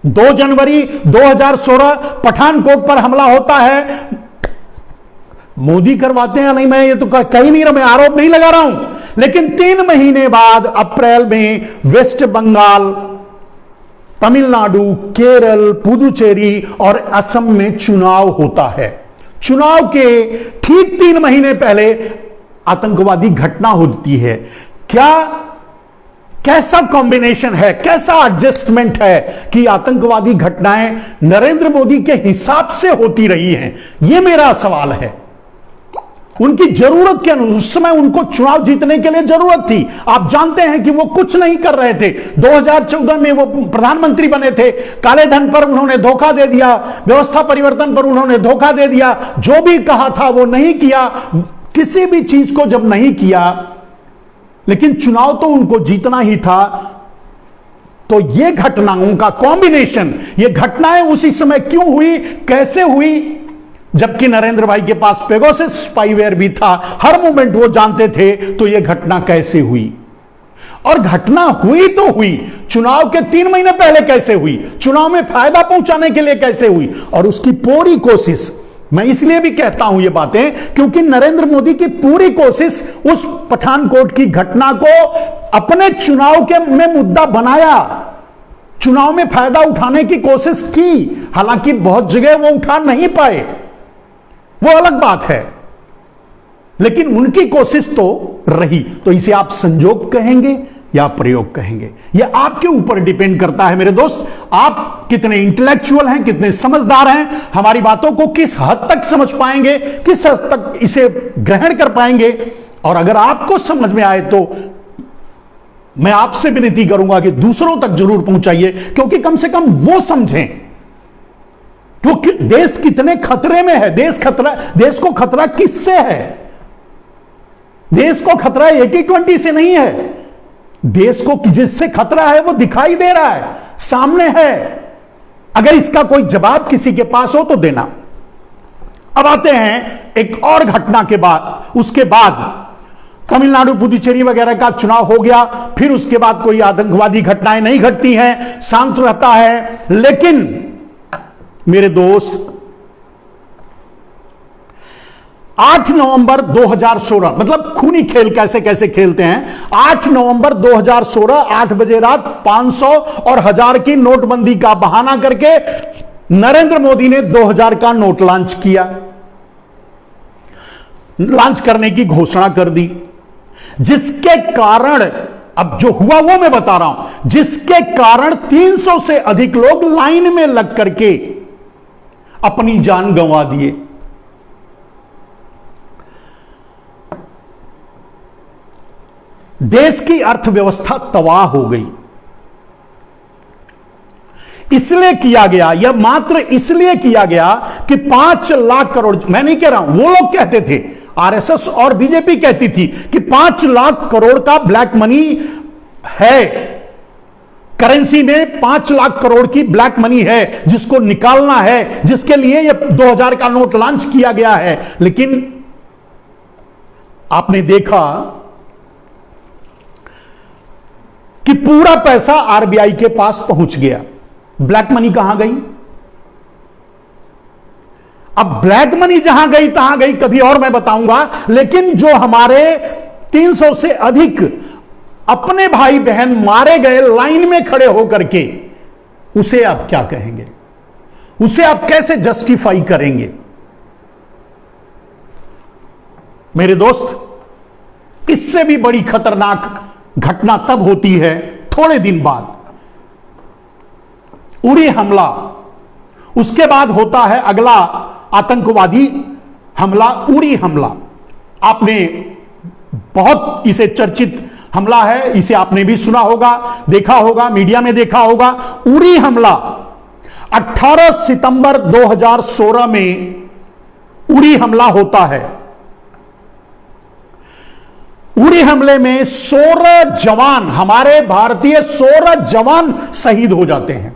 2 जनवरी 2016 पठानकोट पर हमला होता है। मोदी करवाते हैं या नहीं, मैं ये तो कहीं नहीं रहा, मैं आरोप नहीं लगा रहा हूं। लेकिन 3 महीने बाद अप्रैल में वेस्ट बंगाल, तमिलनाडु, केरल, पुदुचेरी और असम में चुनाव होता है। चुनाव के ठीक 3 महीने पहले आतंकवादी घटना होती है। कैसा कॉम्बिनेशन है, कैसा एडजस्टमेंट है कि आतंकवादी घटनाएं नरेंद्र मोदी के हिसाब से होती रही हैं? यह मेरा सवाल है। उनकी जरूरत के अनुसार, उस समय उनको चुनाव जीतने के लिए जरूरत थी। आप जानते हैं कि वो कुछ नहीं कर रहे थे। 2014 में वो प्रधानमंत्री बने थे, काले धन पर उन्होंने धोखा दे दिया, व्यवस्था परिवर्तन पर उन्होंने धोखा दे दिया, जो भी कहा था वो नहीं किया। किसी भी चीज को जब नहीं किया, लेकिन चुनाव तो उनको जीतना ही था, तो ये घटनाओं का कॉम्बिनेशन, ये घटनाएं उसी समय क्यों हुई, कैसे हुई, जबकि नरेंद्र भाई के पास पेगासस स्पाईवेयर भी था, हर मोमेंट वो जानते थे, तो ये घटना कैसे हुई? और घटना हुई तो हुई, चुनाव के 3 महीने पहले कैसे हुई, चुनाव में फायदा पहुंचाने के लिए कैसे हुई, और उसकी पूरी कोशिश, मैं इसलिए भी कहता हूं ये बातें क्योंकि नरेंद्र मोदी की पूरी कोशिश उस पठानकोट की घटना को अपने चुनाव के में मुद्दा बनाया, चुनाव में फायदा उठाने की कोशिश की। हालांकि बहुत जगह वो उठा नहीं पाए, वो अलग बात है, लेकिन उनकी कोशिश तो रही। तो इसे आप संयोग कहेंगे या प्रयोग कहेंगे, यह आपके ऊपर डिपेंड करता है मेरे दोस्त। आप कितने इंटेलेक्चुअल हैं, कितने समझदार हैं, हमारी बातों को किस हद तक समझ पाएंगे, किस हद तक इसे ग्रहण कर पाएंगे, और अगर आपको समझ में आए तो मैं आपसे विनती करूंगा कि दूसरों तक जरूर पहुंचाइए, क्योंकि कम से कम वो समझें क्योंकि देश कितने खतरे में है। देश को खतरा किससे है? देश को खतरा 80-20 से नहीं है। देश को जिससे खतरा है वो दिखाई दे रहा है, सामने है। अगर इसका कोई जवाब किसी के पास हो तो देना। अब आते हैं एक और घटना के बाद। उसके बाद तमिलनाडु, पुदुचेरी वगैरह का चुनाव हो गया, फिर उसके बाद कोई आतंकवादी घटनाएं नहीं घटती हैं, शांत रहता है। लेकिन मेरे दोस्त 8 नवंबर 2016, मतलब खूनी खेल कैसे कैसे खेलते हैं। 8 नवंबर 2016 8 बजे रात 500 और 1000 की नोटबंदी का बहाना करके नरेंद्र मोदी ने 2000 का नोट लॉन्च करने की घोषणा कर दी, जिसके कारण अब जो हुआ वो मैं बता रहा हूं, जिसके कारण 300 से अधिक लोग लाइन में लग करके अपनी जान गंवा दिए। देश की अर्थव्यवस्था तबाह हो गई। इसलिए किया गया, यह मात्र इसलिए किया गया कि 5 लाख करोड़, मैं नहीं कह रहा हूं, वो लोग कहते थे, आरएसएस और बीजेपी कहती थी कि 5 लाख करोड़ का ब्लैक मनी है, करेंसी में 5 लाख करोड़ की ब्लैक मनी है जिसको निकालना है, जिसके लिए यह 2000 का नोट लॉन्च किया गया है। लेकिन आपने देखा कि पूरा पैसा आरबीआई के पास पहुंच गया। ब्लैक मनी कहां गई? अब ब्लैक मनी जहां गई तहां गई, कभी और मैं बताऊंगा। लेकिन जो हमारे 300 से अधिक अपने भाई बहन मारे गए लाइन में खड़े होकर के, उसे आप क्या कहेंगे? उसे आप कैसे जस्टिफाई करेंगे? मेरे दोस्त, इससे भी बड़ी खतरनाक घटना तब होती है थोड़े दिन बाद, उरी हमला। उसके बाद होता है अगला आतंकवादी हमला, उरी हमला। आपने बहुत इसे चर्चित हमला है, इसे आपने भी सुना होगा, देखा होगा, मीडिया में देखा होगा। उरी हमला 18 सितंबर 2016 में उरी हमला होता है। उरी हमले में 16 जवान, हमारे भारतीय 16 जवान शहीद हो जाते हैं।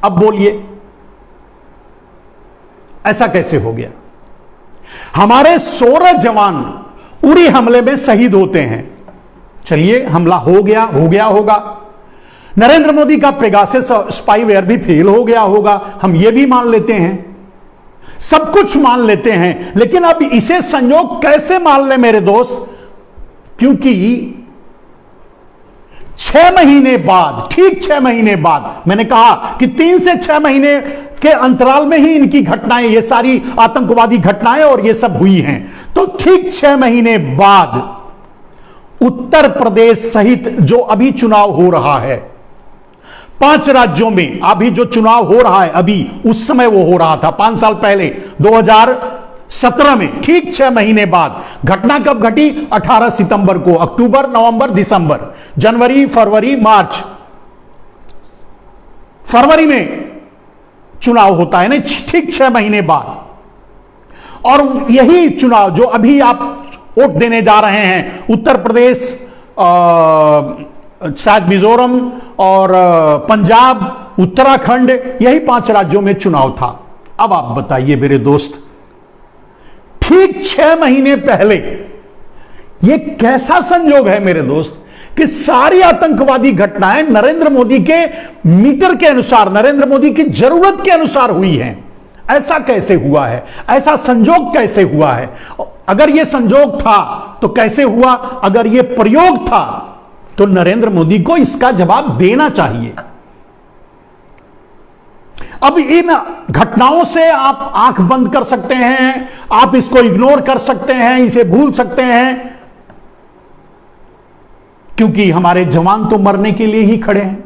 अब बोलिए ऐसा कैसे हो गया? हमारे 16 जवान उरी हमले में शहीद होते हैं। चलिए, हमला हो गया होगा। नरेंद्र मोदी का पेगासस स्पाईवेयर भी फेल हो गया होगा, हम ये भी मान लेते हैं, सब कुछ मान लेते हैं। लेकिन अब इसे संयोग कैसे मान ले मेरे दोस्त? क्योंकि 6 महीने बाद, ठीक 6 महीने बाद, मैंने कहा कि 3 से 6 महीने के अंतराल में ही इनकी घटनाएं, ये सारी आतंकवादी घटनाएं और ये सब हुई हैं। तो ठीक 6 महीने बाद उत्तर प्रदेश सहित जो अभी चुनाव हो रहा है, 5 राज्यों में अभी जो चुनाव हो रहा है, अभी उस समय वो हो रहा था 5 साल पहले 2017 में, ठीक 6 महीने बाद। घटना कब घटी? 18 सितंबर को। अक्टूबर, नवंबर, दिसंबर, जनवरी, फरवरी, मार्च, फरवरी में चुनाव होता है ना, ठीक 6 महीने बाद। और यही चुनाव जो अभी आप वोट देने जा रहे हैं, उत्तर प्रदेश, शायद मिजोरम और पंजाब, उत्तराखंड, यही 5 राज्यों में चुनाव था। अब आप बताइए मेरे दोस्त, ठीक 6 महीने पहले यह कैसा संयोग है मेरे दोस्त कि सारी आतंकवादी घटनाएं नरेंद्र मोदी के मीटर के अनुसार, नरेंद्र मोदी की जरूरत के अनुसार हुई हैं। ऐसा कैसे हुआ है? ऐसा संयोग कैसे हुआ है? अगर यह संयोग था तो कैसे हुआ? अगर यह प्रयोग था तो नरेंद्र मोदी को इसका जवाब देना चाहिए। अब इन घटनाओं से आप आंख बंद कर सकते हैं, आप इसको इग्नोर कर सकते हैं, इसे भूल सकते हैं, क्योंकि हमारे जवान तो मरने के लिए ही खड़े हैं।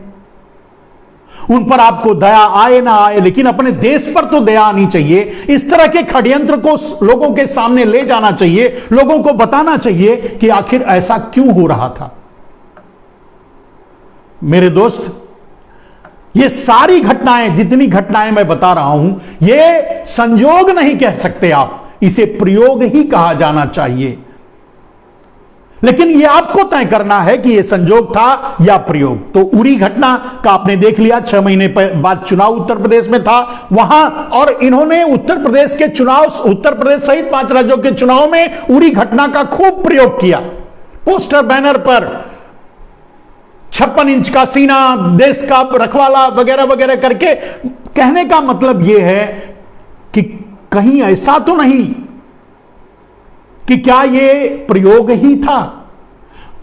उन पर आपको दया आए ना आए, लेकिन अपने देश पर तो दया आनी चाहिए। इस तरह के षड्यंत्र को लोगों के सामने ले जाना चाहिए, लोगों को बताना चाहिए कि आखिर ऐसा क्यों हो रहा था। मेरे दोस्त, ये सारी घटनाएं, जितनी घटनाएं मैं बता रहा हूं, ये संयोग नहीं कह सकते आप, इसे प्रयोग ही कहा जाना चाहिए। लेकिन यह आपको तय करना है कि यह संयोग था या प्रयोग। तो उरी घटना का आपने देख लिया, 6 महीने बाद चुनाव उत्तर प्रदेश में था वहां, और इन्होंने उत्तर प्रदेश के चुनाव, उत्तर प्रदेश सहित 5 राज्यों के चुनाव में उरी घटना का खूब प्रयोग किया। पोस्टर बैनर पर 56 इंच का सीना, देश का रखवाला वगैरह वगैरह करके। कहने का मतलब यह है कि कहीं ऐसा तो नहीं कि क्या यह प्रयोग ही था।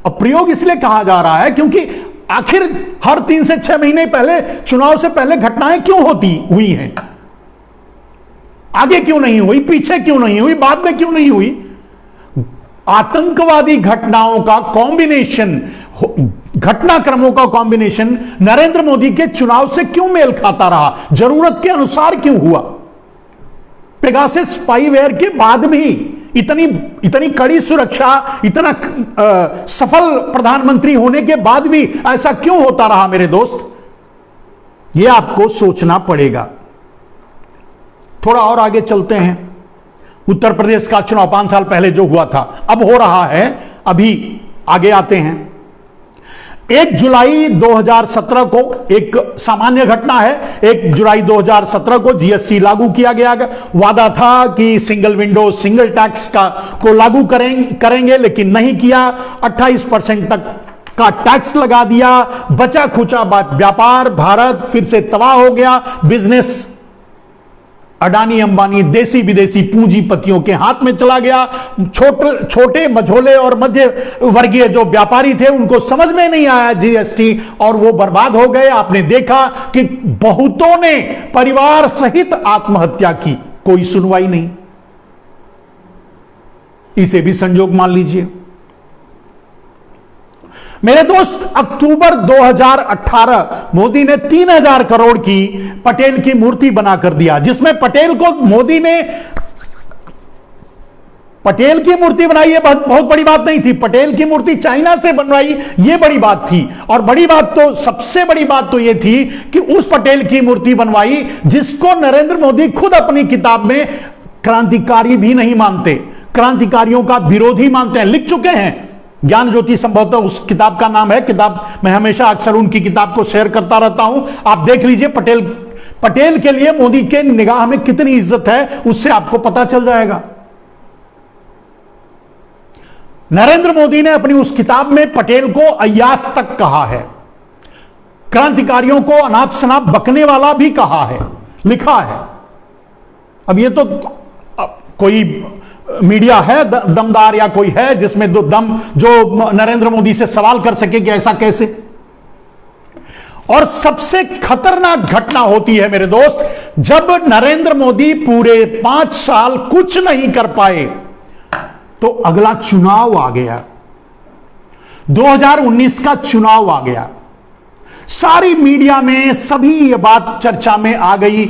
और प्रयोग इसलिए कहा जा रहा है क्योंकि आखिर हर 3 से 6 महीने पहले, चुनाव से पहले घटनाएं क्यों हुई हैं? आगे क्यों नहीं हुई, पीछे क्यों नहीं हुई, बाद में क्यों नहीं हुई? आतंकवादी घटनाओं का कॉम्बिनेशन, घटनाक्रमों का कॉम्बिनेशन नरेंद्र मोदी के चुनाव से क्यों मेल खाता रहा, जरूरत के अनुसार क्यों हुआ? पेगासस स्पाईवेयर के बाद भी इतनी कड़ी सुरक्षा, इतना सफल प्रधानमंत्री होने के बाद भी ऐसा क्यों होता रहा? मेरे दोस्त, यह आपको सोचना पड़ेगा। थोड़ा और आगे चलते हैं। उत्तर प्रदेश का चुनाव 5 साल पहले जो हुआ था, अब हो रहा है, अभी आगे आते हैं। 1 जुलाई 2017 को एक सामान्य घटना है। 1 जुलाई 2017 को जीएसटी लागू किया गया। वादा था कि सिंगल विंडो, सिंगल टैक्स को लागू करेंगे, लेकिन नहीं किया। 28% तक का टैक्स लगा दिया। बचा खुचा व्यापार भारत फिर से तबाह हो गया। बिजनेस अडानी अंबानी, देसी विदेशी पूंजीपतियों के हाथ में चला गया। छोटे मझोले और मध्य वर्गीय जो व्यापारी थे, उनको समझ में नहीं आया जीएसटी, और वो बर्बाद हो गए। आपने देखा कि बहुतों ने परिवार सहित आत्महत्या की, कोई सुनवाई नहीं। इसे भी संयोग मान लीजिए। मेरे दोस्त, अक्टूबर 2018 मोदी ने 3000 करोड़ की पटेल की मूर्ति बनाकर दिया, जिसमें पटेल को मोदी ने पटेल की मूर्ति बनाई। है बहुत बड़ी बात नहीं थी। पटेल की मूर्ति चाइना से बनवाई, यह बड़ी बात थी। और बड़ी बात तो, सबसे बड़ी बात तो यह थी कि उस पटेल की मूर्ति बनवाई जिसको नरेंद्र मोदी खुद अपनी किताब में क्रांतिकारी भी नहीं मानते, क्रांतिकारियों का विरोधी मानते हैं। लिख चुके हैं, ज्ञान ज्योति संभवतः उस किताब का नाम है। किताब मैं हमेशा अक्सर उनकी किताब को शेयर करता रहता हूं, आप देख लीजिए। पटेल के लिए मोदी के निगाह में कितनी इज्जत है, उससे आपको पता चल जाएगा। नरेंद्र मोदी ने अपनी उस किताब में पटेल को अय्यास तक कहा है, क्रांतिकारियों को अनाप शनाप बकने वाला भी कहा है, लिखा है। अब ये तो कोई मीडिया है दमदार, या कोई है जिसमें दो दम, जो नरेंद्र मोदी से सवाल कर सके कि ऐसा कैसे? और सबसे खतरनाक घटना होती है मेरे दोस्त, जब नरेंद्र मोदी पूरे 5 साल कुछ नहीं कर पाए, तो अगला चुनाव आ गया। 2019 का चुनाव आ गया। सारी मीडिया में सभी ये बात चर्चा में आ गई।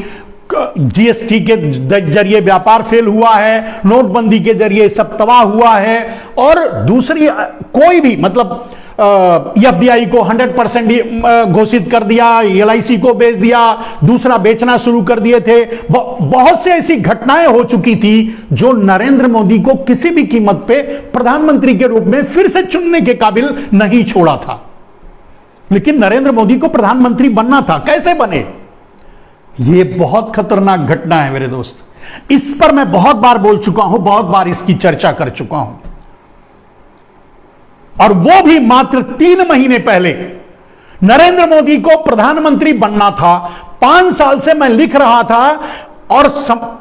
जीएसटी के जरिए व्यापार फेल हुआ है, नोटबंदी के जरिए सब तबाह हुआ है, और दूसरी कोई भी, मतलब एफडीआई को 100% घोषित कर दिया, एलआईसी को बेच दिया, दूसरा बेचना शुरू कर दिए थे। बहुत से ऐसी घटनाएं हो चुकी थी जो नरेंद्र मोदी को किसी भी कीमत पे प्रधानमंत्री के रूप में फिर से चुनने के काबिल नहीं छोड़ा था। लेकिन नरेंद्र मोदी को प्रधानमंत्री बनना था। कैसे बने? यह बहुत खतरनाक घटना है मेरे दोस्त। इस पर मैं बहुत बार बोल चुका हूं, बहुत बार इसकी चर्चा कर चुका हूं, और वो भी मात्र 3 महीने पहले नरेंद्र मोदी को प्रधानमंत्री बनना था। 5 साल से मैं लिख रहा था, और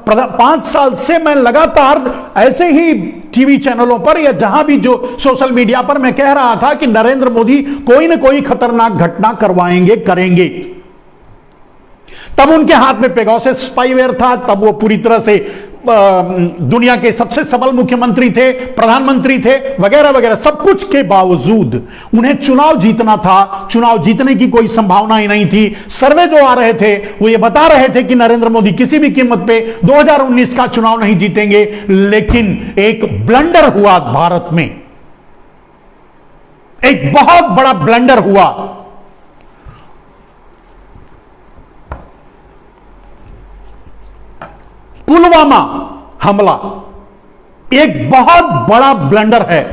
5 साल से मैं लगातार ऐसे ही टीवी चैनलों पर या जहां भी जो सोशल मीडिया पर मैं कह रहा था कि नरेंद्र मोदी कोई ना कोई खतरनाक घटना करवाएंगे, करेंगे। तब उनके हाथ में पेगासस स्पाईवेयर था, तब वो पूरी तरह से दुनिया के सबसे सबल मुख्यमंत्री थे, प्रधानमंत्री थे, वगैरह वगैरह, सब कुछ के बावजूद उन्हें चुनाव जीतना था। चुनाव जीतने की कोई संभावना ही नहीं थी। सर्वे जो आ रहे थे वो ये बता रहे थे कि नरेंद्र मोदी किसी भी कीमत पे 2019 का चुनाव नहीं जीतेंगे। लेकिन एक ब्लंडर हुआ भारत में, एक बहुत बड़ा ब्लंडर हुआ। पुलवामा हमला एक बहुत बड़ा ब्लंडर है,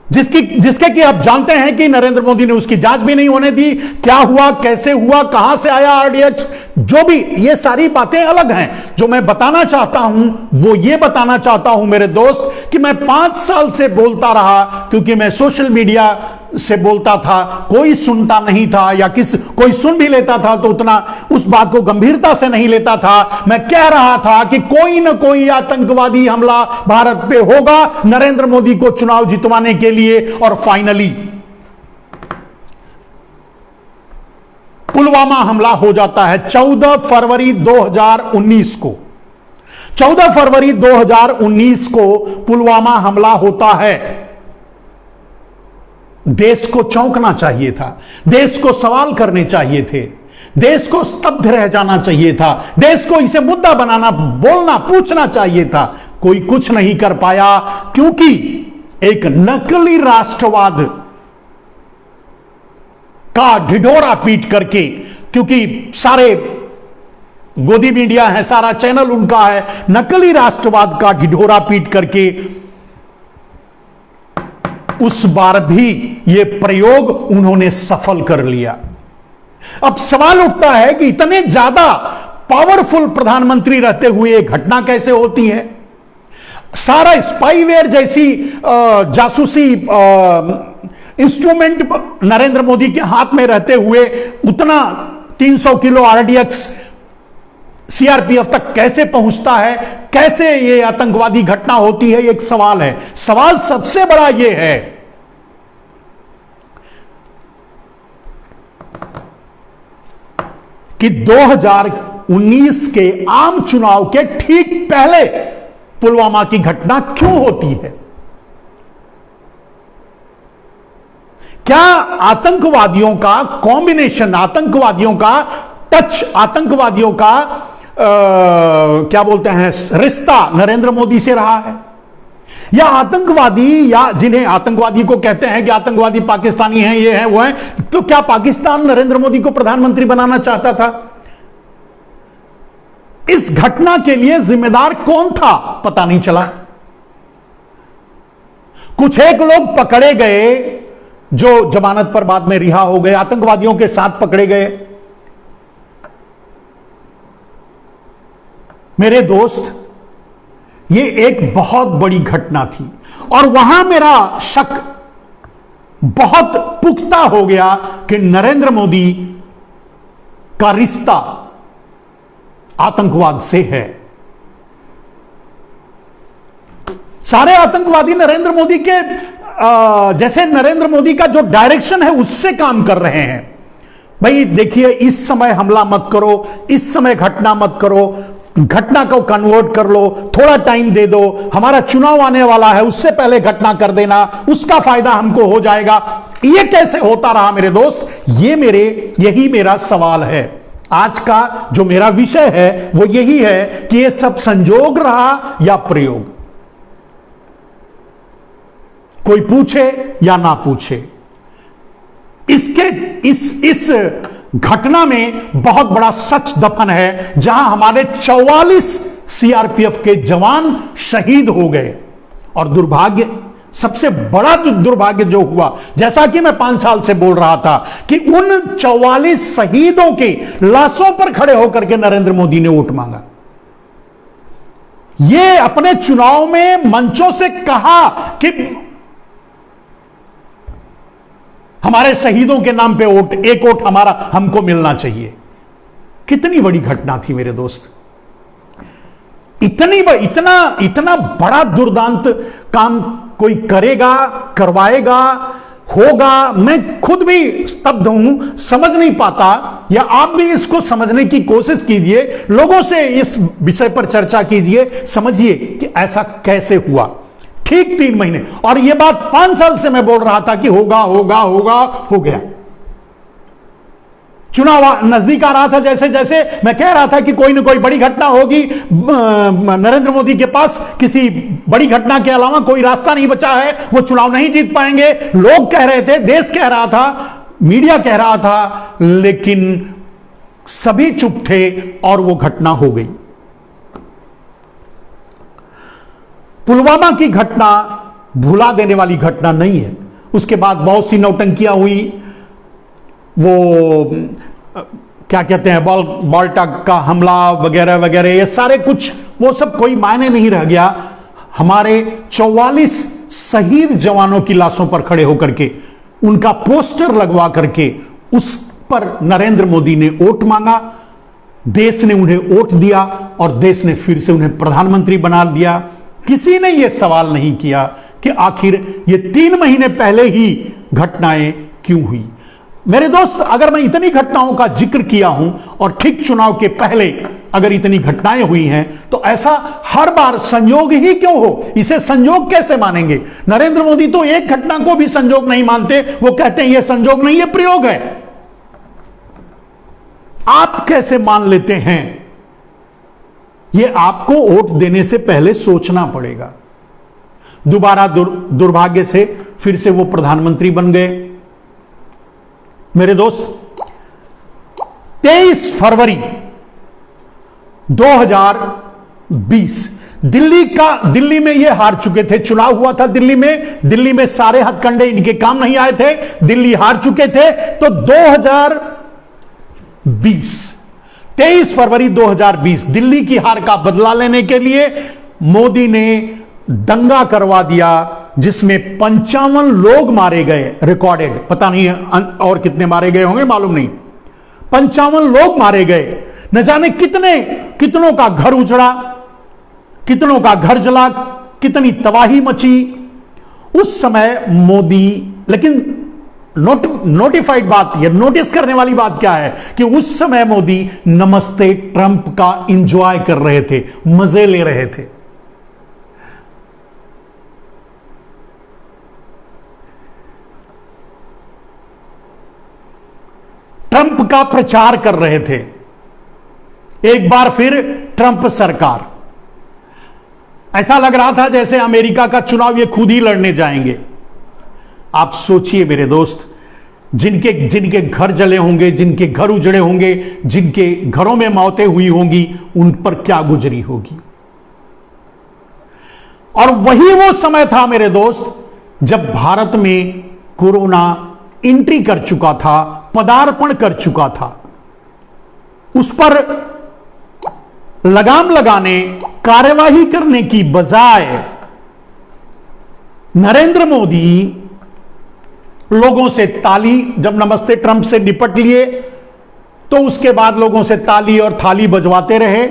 जिसके कि आप जानते हैं कि नरेंद्र मोदी ने उसकी जांच भी नहीं होने दी। क्या हुआ, कैसे हुआ, कहां से आया आरडीएक्स, जो भी, ये सारी बातें अलग हैं। जो मैं बताना चाहता हूं वो ये बताना चाहता हूं मेरे दोस्त कि मैं 5 साल से बोलता रहा, क्योंकि मैं सोशल मीडिया से बोलता था, कोई सुनता नहीं था, या कोई सुन भी लेता था तो उतना उस बात को गंभीरता से नहीं लेता था। मैं कह रहा था कि कोई ना कोई आतंकवादी हमला भारत पे होगा नरेंद्र मोदी को चुनाव जितवाने के लिए। और फाइनली पुलवामा हमला हो जाता है 14 फरवरी 2019 को। 14 फरवरी 2019 को पुलवामा हमला होता है। देश को चौंकना चाहिए था, देश को सवाल करने चाहिए थे, देश को स्तब्ध रह जाना चाहिए था, देश को इसे मुद्दा बनाना, बोलना, पूछना चाहिए था। कोई कुछ नहीं कर पाया, क्योंकि एक नकली राष्ट्रवाद का ढिढोरा पीट करके, क्योंकि सारे गोदी मीडिया है, सारा चैनल उनका है, नकली राष्ट्रवाद का ढिढोरा पीट करके उस बार भी यह प्रयोग उन्होंने सफल कर लिया। अब सवाल उठता है कि इतने ज्यादा पावरफुल प्रधानमंत्री रहते हुए यह घटना कैसे होती है। सारा स्पाईवेयर जैसी जासूसी इंस्ट्रूमेंट नरेंद्र मोदी के हाथ में रहते हुए उतना 300 किलो आरडीएक्स सीआरपीएफ तक कैसे पहुंचता है, कैसे ये आतंकवादी घटना होती है, एक सवाल है। सवाल सबसे बड़ा ये है कि 2019 के आम चुनाव के ठीक पहले पुलवामा की घटना क्यों होती है। क्या आतंकवादियों का कॉम्बिनेशन, आतंकवादियों का टच, आतंकवादियों का क्या बोलते हैं, रिश्ता नरेंद्र मोदी से रहा है, या आतंकवादी, या जिन्हें आतंकवादी को कहते हैं कि आतंकवादी पाकिस्तानी हैं, ये हैं, वो हैं, तो क्या पाकिस्तान नरेंद्र मोदी को प्रधानमंत्री बनाना चाहता था? इस घटना के लिए जिम्मेदार कौन था पता नहीं चला। कुछ एक लोग पकड़े गए जो जमानत पर बाद में रिहा हो गए, आतंकवादियों के साथ पकड़े गए। मेरे दोस्त, ये एक बहुत बड़ी घटना थी और वहां मेरा शक बहुत पुख्ता हो गया कि नरेंद्र मोदी का रिश्ता आतंकवाद से है। सारे आतंकवादी नरेंद्र मोदी के जैसे नरेंद्र मोदी का जो डायरेक्शन है उससे काम कर रहे हैं। भाई देखिए, इस समय हमला मत करो, इस समय घटना मत करो, घटना को कन्वर्ट कर लो, थोड़ा टाइम दे दो, हमारा चुनाव आने वाला है, उससे पहले घटना कर देना, उसका फायदा हमको हो जाएगा। ये कैसे होता रहा मेरे दोस्त? यही मेरा सवाल है। आज का जो मेरा विषय है वो यही है कि ये सब संजोग रहा या प्रयोग। कोई पूछे या ना पूछे, इस घटना में बहुत बड़ा सच दफन है, जहां हमारे 44 सीआरपीएफ के जवान शहीद हो गए। और दुर्भाग्य, सबसे बड़ा जो दुर्भाग्य जो हुआ, जैसा कि मैं 5 साल से बोल रहा था, कि उन 44 शहीदों के लाशों पर खड़े होकर के नरेंद्र मोदी ने वोट मांगा। ये अपने चुनाव में मंचों से कहा कि हमारे शहीदों के नाम पे वोट, एक वोट हमारा, हमको मिलना चाहिए। कितनी बड़ी घटना थी मेरे दोस्त। इतना बड़ा दुर्दांत काम कोई करेगा, करवाएगा, होगा। मैं खुद भी स्तब्ध हूं, समझ नहीं पाता, या आप भी इसको समझने की कोशिश कीजिए, लोगों से इस विषय पर चर्चा कीजिए, समझिए कि ऐसा कैसे हुआ। ठीक 3 महीने, और यह बात 5 साल से मैं बोल रहा था कि होगा होगा होगा, हो गया। चुनाव नजदीक आ रहा था, जैसे जैसे मैं कह रहा था कि कोई ना कोई बड़ी घटना होगी, नरेंद्र मोदी के पास किसी बड़ी घटना के अलावा कोई रास्ता नहीं बचा है, वो चुनाव नहीं जीत पाएंगे। लोग कह रहे थे, देश कह रहा था, मीडिया कह रहा था, लेकिन सभी चुप थे और वो घटना हो गई। पुलवामा की घटना भुला देने वाली घटना नहीं है। उसके बाद बहुत सी नौटंकियां हुई, वो क्या कहते हैं, बॉल्टक का हमला वगैरह वगैरह, ये सारे कुछ, वो सब कोई मायने नहीं रह गया। हमारे 44 शहीद जवानों की लाशों पर खड़े होकर के, उनका पोस्टर लगवा करके, उस पर नरेंद्र मोदी ने वोट मांगा, देश ने उन्हें वोट दिया और देश ने फिर से उन्हें प्रधानमंत्री बना दिया। किसी ने यह सवाल नहीं किया कि आखिर ये 3 महीने पहले ही घटनाएं क्यों हुई। मेरे दोस्त, अगर मैं इतनी घटनाओं का जिक्र किया हूं और ठीक चुनाव के पहले अगर इतनी घटनाएं हुई हैं, तो ऐसा हर बार संयोग ही क्यों हो? इसे संयोग कैसे मानेंगे? नरेंद्र मोदी तो एक घटना को भी संयोग नहीं मानते, वो कहते हैं यह संयोग नहीं, यह प्रयोग है। आप कैसे मान लेते हैं? यह आपको वोट देने से पहले सोचना पड़ेगा। दोबारा दुर्भाग्य से फिर से वो प्रधानमंत्री बन गए। मेरे दोस्त, 23 फरवरी 2020 दिल्ली में ये हार चुके थे। चुनाव हुआ था दिल्ली में सारे हथकंडे इनके काम नहीं आए थे, दिल्ली हार चुके थे। तो 23 फरवरी 2020 दिल्ली की हार का बदला लेने के लिए मोदी ने दंगा करवा दिया, जिसमें 55 लोग मारे गए, रिकॉर्डेड, पता नहीं और कितने मारे गए होंगे मालूम नहीं। 55 लोग मारे गए, न जाने कितनों का घर उजड़ा, कितनों का घर जला, कितनी तबाही मची उस समय मोदी। लेकिन नोटिफाइड बात, यह नोटिस करने वाली बात क्या है कि उस समय मोदी नमस्ते ट्रंप का एंजॉय कर रहे थे, मजे ले रहे थे। ट्रंप का प्रचार कर रहे थे। एक बार फिर ट्रंप सरकार, ऐसा लग रहा था जैसे अमेरिका का चुनाव ये खुद ही लड़ने जाएंगे। आप सोचिए मेरे दोस्त, जिनके घर जले होंगे, जिनके घर उजड़े होंगे, जिनके घरों में मौतें हुई होंगी, उन पर क्या गुजरी होगी। और वही वो समय था मेरे दोस्त, जब भारत में कोरोना एंट्री कर चुका था, पदार्पण कर चुका था। उस पर लगाम लगाने, कार्यवाही करने की बजाय नरेंद्र मोदी लोगों से ताली, जब नमस्ते ट्रंप से निपट लिए तो उसके बाद लोगों से ताली और थाली बजवाते रहे।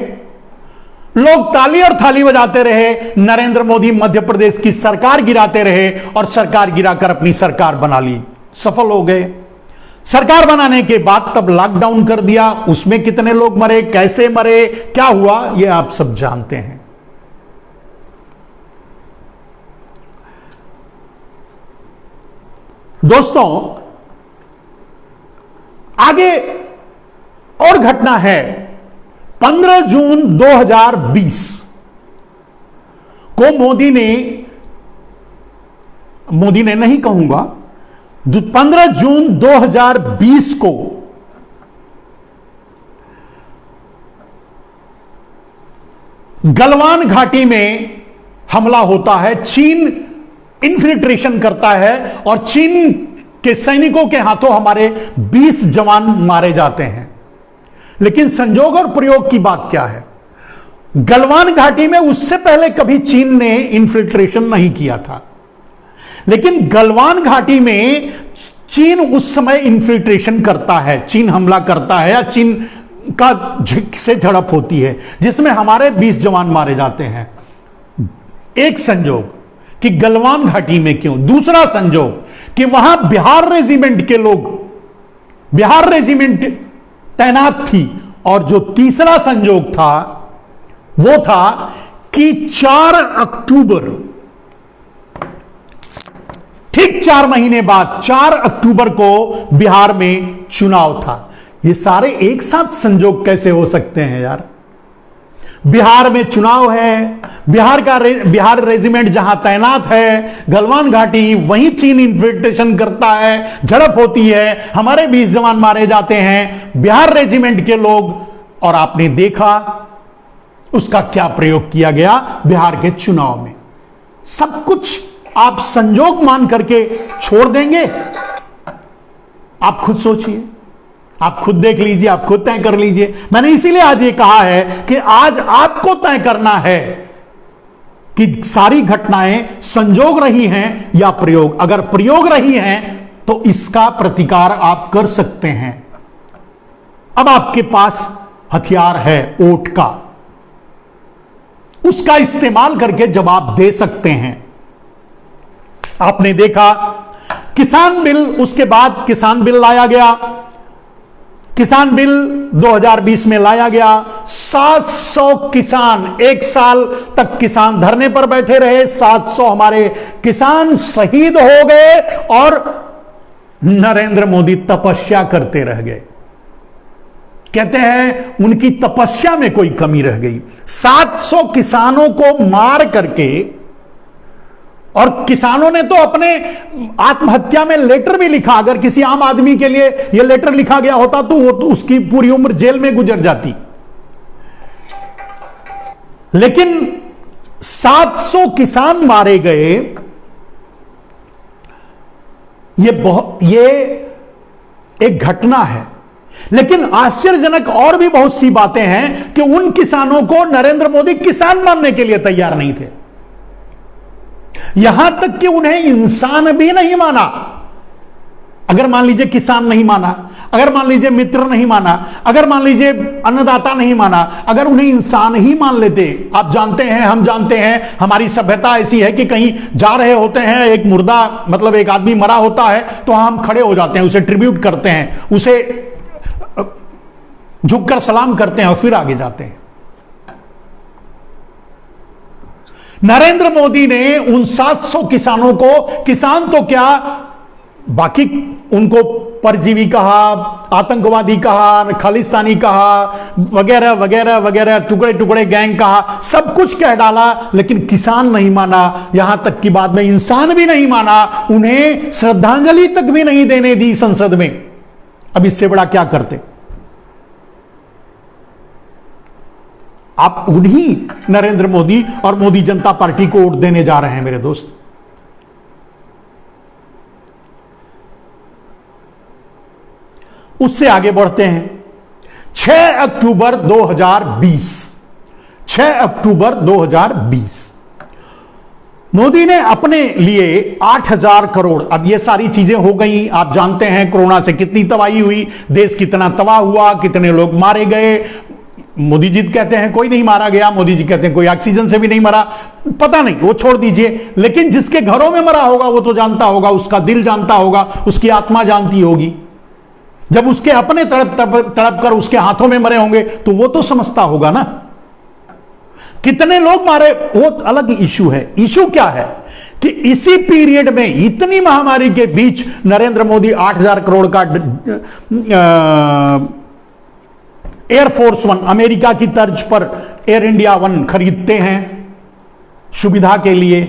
लोग ताली और थाली बजाते रहे, नरेंद्र मोदी मध्य प्रदेश की सरकार गिराते रहे और सरकार गिराकर अपनी सरकार बना ली, सफल हो गए। सरकार बनाने के बाद तब लॉकडाउन कर दिया, उसमें कितने लोग मरे, कैसे मरे, क्या हुआ, यह आप सब जानते हैं। दोस्तों, आगे और घटना है। 15 जून 2020 को मोदी ने नहीं कहूंगा, 15 जून 2020 को गलवान घाटी में हमला होता है। चीन इन्फिल्ट्रेशन करता है और चीन के सैनिकों के हाथों हमारे 20 जवान मारे जाते हैं। लेकिन संजोग और प्रयोग की बात क्या है, गलवान घाटी में उससे पहले कभी चीन ने इन्फिल्ट्रेशन नहीं किया था, लेकिन गलवान घाटी में चीन उस समय इन्फिल्ट्रेशन करता है, चीन हमला करता है या चीन का से झड़प होती है, जिसमें हमारे 20 जवान मारे जाते हैं। एक संजोग कि गलवान घाटी में क्यों। दूसरा संजोग कि वहां बिहार रेजिमेंट के लोग, बिहार रेजिमेंट तैनात थी। और जो तीसरा संजोग था वो था कि 4 अक्टूबर, ठीक 4 महीने बाद 4 अक्टूबर को बिहार में चुनाव था। ये सारे एक साथ संजोग कैसे हो सकते हैं यार? बिहार में चुनाव है, बिहार रेजिमेंट जहां तैनात है, गलवान घाटी, वहीं चीन इन्फिल्ट्रेशन करता है, झड़प होती है, हमारे 20 जवान मारे जाते हैं, बिहार रेजिमेंट के लोग। और आपने देखा उसका क्या प्रयोग किया गया बिहार के चुनाव में। सब कुछ आप संजोग मान करके छोड़ देंगे? आप खुद सोचिए, आप खुद देख लीजिए, आप खुद तय कर लीजिए। मैंने इसीलिए आज ये कहा है कि आज आपको तय करना है कि सारी घटनाएं संजोग रही हैं या प्रयोग। अगर प्रयोग रही हैं तो इसका प्रतिकार आप कर सकते हैं। अब आपके पास हथियार है वोट का, उसका इस्तेमाल करके जवाब दे सकते हैं। आपने देखा किसान बिल, उसके बाद किसान बिल लाया गया। किसान बिल 2020 में लाया गया। 700 किसान, एक साल तक किसान धरने पर बैठे रहे, 700 हमारे किसान शहीद हो गए और नरेंद्र मोदी तपस्या करते रह गए। कहते हैं उनकी तपस्या में कोई कमी रह गई। 700 किसानों को मार करके, और किसानों ने तो अपने आत्महत्या में लेटर भी लिखा। अगर किसी आम आदमी के लिए यह लेटर लिखा गया होता तो वो तो उसकी पूरी उम्र जेल में गुजर जाती। लेकिन 700 किसान मारे गए। ये एक घटना है। लेकिन आश्चर्यजनक और भी बहुत सी बातें हैं कि उन किसानों को नरेंद्र मोदी किसान मानने के लिए तैयार नहीं थे। यहां तक कि उन्हें इंसान भी नहीं माना। अगर मान लीजिए किसान नहीं माना, अगर मान लीजिए मित्र नहीं माना, अगर मान लीजिए अन्नदाता नहीं माना, अगर उन्हें इंसान ही मान लेते। आप जानते हैं, हम जानते हैं, हमारी सभ्यता ऐसी है कि कहीं जा रहे होते हैं, एक मुर्दा मतलब एक आदमी मरा होता है तो हम खड़े हो जाते हैं, उसे ट्रिब्यूट करते हैं, उसे झुककर सलाम करते हैं और फिर आगे जाते हैं। नरेंद्र मोदी ने उन 700 किसानों को, किसान तो क्या बाकी उनको परजीवी कहा, आतंकवादी कहा, खालिस्तानी कहा, वगैरह वगैरह वगैरह, टुकड़े टुकड़े गैंग कहा, सब कुछ कह डाला, लेकिन किसान नहीं माना। यहां तक कि बाद में इंसान भी नहीं माना, उन्हें श्रद्धांजलि तक भी नहीं देने दी संसद में। अब इससे बड़ा क्या करते? आप उन्हीं नरेंद्र मोदी और मोदी जनता पार्टी को वोट देने जा रहे हैं मेरे दोस्त। उससे आगे बढ़ते हैं। 6 अक्टूबर 2020, 6 अक्टूबर 2020 मोदी ने अपने लिए 8,000 करोड़, अब ये सारी चीजें हो गई। आप जानते हैं कोरोना से कितनी तबाही हुई, देश कितना तबाह हुआ, कितने लोग मारे गए। मोदी जी कहते हैं कोई नहीं मारा गया, मोदी जी कहते हैं कोई ऑक्सीजन से भी नहीं मरा, पता नहीं, वो छोड़ दीजिए। लेकिन जिसके घरों में मरा होगा वो तो जानता होगा, उसका दिल जानता होगा, उसकी आत्मा जानती होगी। जब उसके अपने तड़प कर उसके हाथों में मरे होंगे तो वो तो समझता होगा ना। कितने लोग मारे वो अलग इशू है। इशू क्या है कि इसी पीरियड में, इतनी महामारी के बीच, नरेंद्र मोदी 8,000 करोड़ का एयरफोर्स 1, अमेरिका की तर्ज पर एयर इंडिया 1 खरीदते हैं सुविधा के लिए,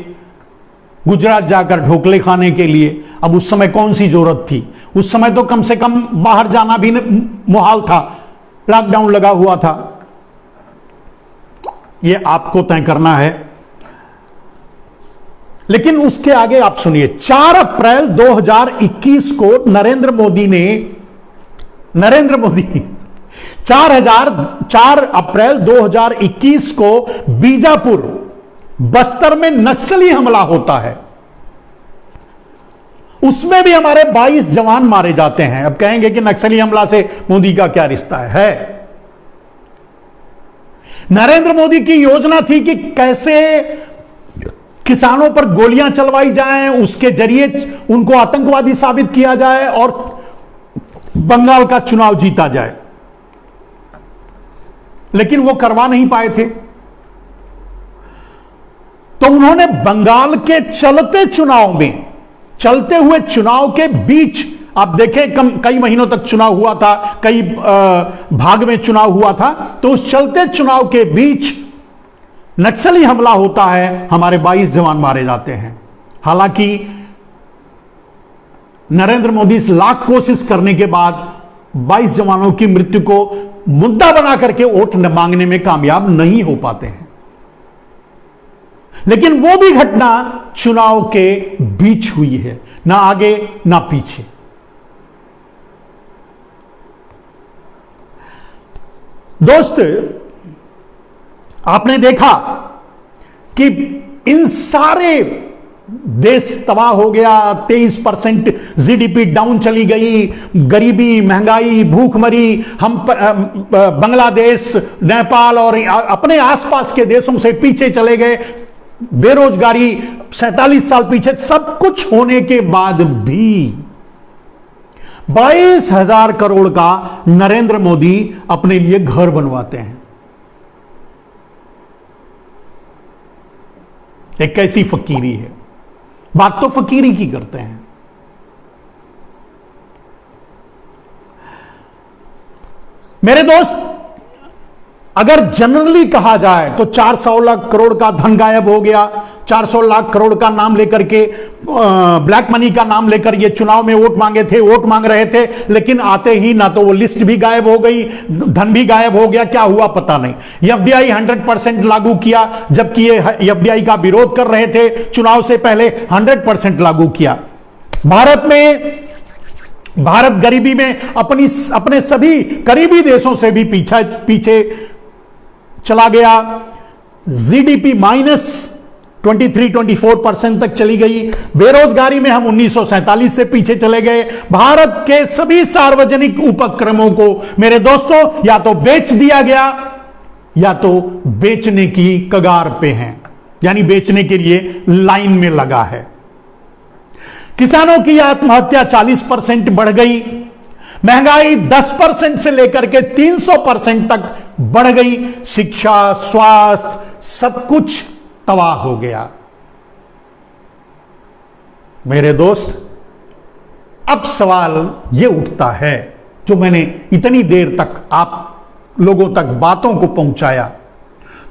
गुजरात जाकर ढोकले खाने के लिए। अब उस समय कौन सी जरूरत थी? उस समय तो कम से कम बाहर जाना भी मुहाल था, लॉकडाउन लगा हुआ था। यह आपको तय करना है। लेकिन उसके आगे आप सुनिए, 4 अप्रैल 2021 को नरेंद्र मोदी 4 अप्रैल 2021 को बीजापुर, बस्तर में नक्सली हमला होता है। उसमें भी हमारे 22 जवान मारे जाते हैं। अब कहेंगे कि नक्सली हमला से मोदी का क्या रिश्ता है? नरेंद्र मोदी की योजना थी कि कैसे किसानों पर गोलियां चलवाई जाएं, उसके जरिए उनको आतंकवादी साबित किया जाए और बंगाल का चुनाव जीता जाए। लेकिन वो करवा नहीं पाए थे, तो उन्होंने बंगाल के चलते चुनाव में, चलते हुए चुनाव के बीच, आप देखें कई महीनों तक चुनाव हुआ था, कई भाग में चुनाव हुआ था, तो उस चलते चुनाव के बीच नक्सली हमला होता है, हमारे 22 जवान मारे जाते हैं। हालांकि नरेंद्र मोदी इस लाख कोशिश करने के बाद 22 जवानों की मृत्यु को मुद्दा बना करके वोट मांगने में कामयाब नहीं हो पाते हैं। लेकिन वो भी घटना चुनाव के बीच हुई है, ना आगे ना पीछे। दोस्त, आपने देखा कि इन सारे देश तबाह हो गया, 23% जीडीपी डाउन चली गई, गरीबी, महंगाई, भूखमरी, हम बांग्लादेश, नेपाल और अपने आसपास के देशों से पीछे चले गए, बेरोजगारी 47 साल पीछे। सब कुछ होने के बाद भी 22,000 करोड़ का नरेंद्र मोदी अपने लिए घर बनवाते हैं। एक कैसी फकीरी है, बात तो फकीरी की करते हैं। मेरे दोस्त, अगर जनरली कहा जाए तो 400 लाख करोड़ का धन गायब हो गया, 400 लाख करोड़ का नाम लेकर के, ब्लैक मनी का नाम लेकर ये चुनाव में वोट मांगे थे, वोट मांग रहे थे, लेकिन आते ही ना तो वो लिस्ट भी गायब हो गई, धन भी गायब हो गया, क्या हुआ पता नहीं। एफडीआई 100% लागू किया, जबकि ये एफडीआई का विरोध कर रहे थे चुनाव से पहले, 100% लागू किया। भारत गरीबी में अपने सभी करीबी देशों से भी पीछे चला गया। जीडीपी -23-24% तक चली गई। बेरोजगारी में हम 1947 से पीछे चले गए। भारत के सभी सार्वजनिक उपक्रमों को मेरे दोस्तों या तो बेच दिया गया या तो बेचने की कगार पे हैं, यानी बेचने के लिए लाइन में लगा है। किसानों की आत्महत्या 40% बढ़ गई। महंगाई 10% से लेकर के 300% तक बढ़ गई। शिक्षा, स्वास्थ्य, सब कुछ तबाह हो गया। मेरे दोस्त, अब सवाल यह उठता है, जो मैंने इतनी देर तक आप लोगों तक बातों को पहुंचाया,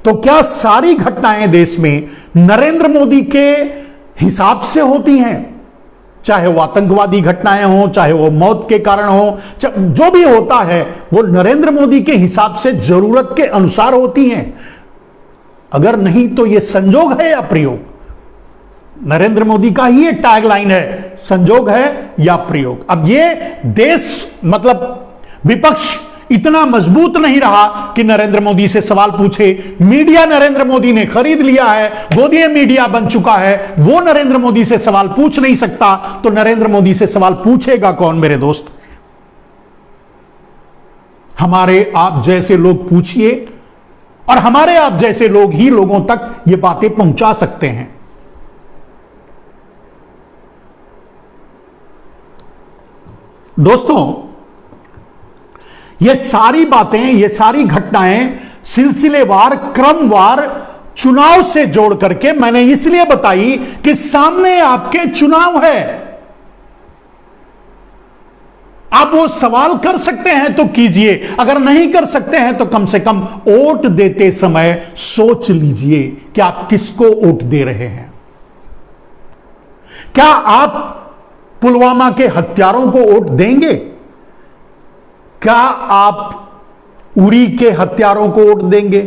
तो क्या सारी घटनाएं देश में नरेंद्र मोदी के हिसाब से होती हैं? चाहे वो आतंकवादी घटनाएं हो, चाहे वो मौत के कारण हो, जो भी होता है वो नरेंद्र मोदी के हिसाब से, जरूरत के अनुसार होती हैं। अगर नहीं तो ये संजोग है या प्रयोग? नरेंद्र मोदी का ही ये टैगलाइन है, संजोग है या प्रयोग। अब ये देश, मतलब विपक्ष इतना मजबूत नहीं रहा कि नरेंद्र मोदी से सवाल पूछे। मीडिया नरेंद्र मोदी ने खरीद लिया है, गोदी मीडिया बन चुका है, वो नरेंद्र मोदी से सवाल पूछ नहीं सकता, तो नरेंद्र मोदी से सवाल पूछेगा कौन? मेरे दोस्त, हमारे आप जैसे लोग पूछिए, और हमारे आप जैसे लोग ही लोगों तक ये बातें पहुंचा सकते हैं। दोस्तों, ये सारी बातें, ये सारी घटनाएं सिलसिलेवार, क्रमवार चुनाव से जोड़ करके मैंने इसलिए बताई कि सामने आपके चुनाव है। आप वो सवाल कर सकते हैं तो कीजिए, अगर नहीं कर सकते हैं तो कम से कम वोट देते समय सोच लीजिए कि आप किसको वोट दे रहे हैं। क्या आप पुलवामा के हत्यारों को वोट देंगे? क्या आप उरी के हत्यारों को वोट देंगे?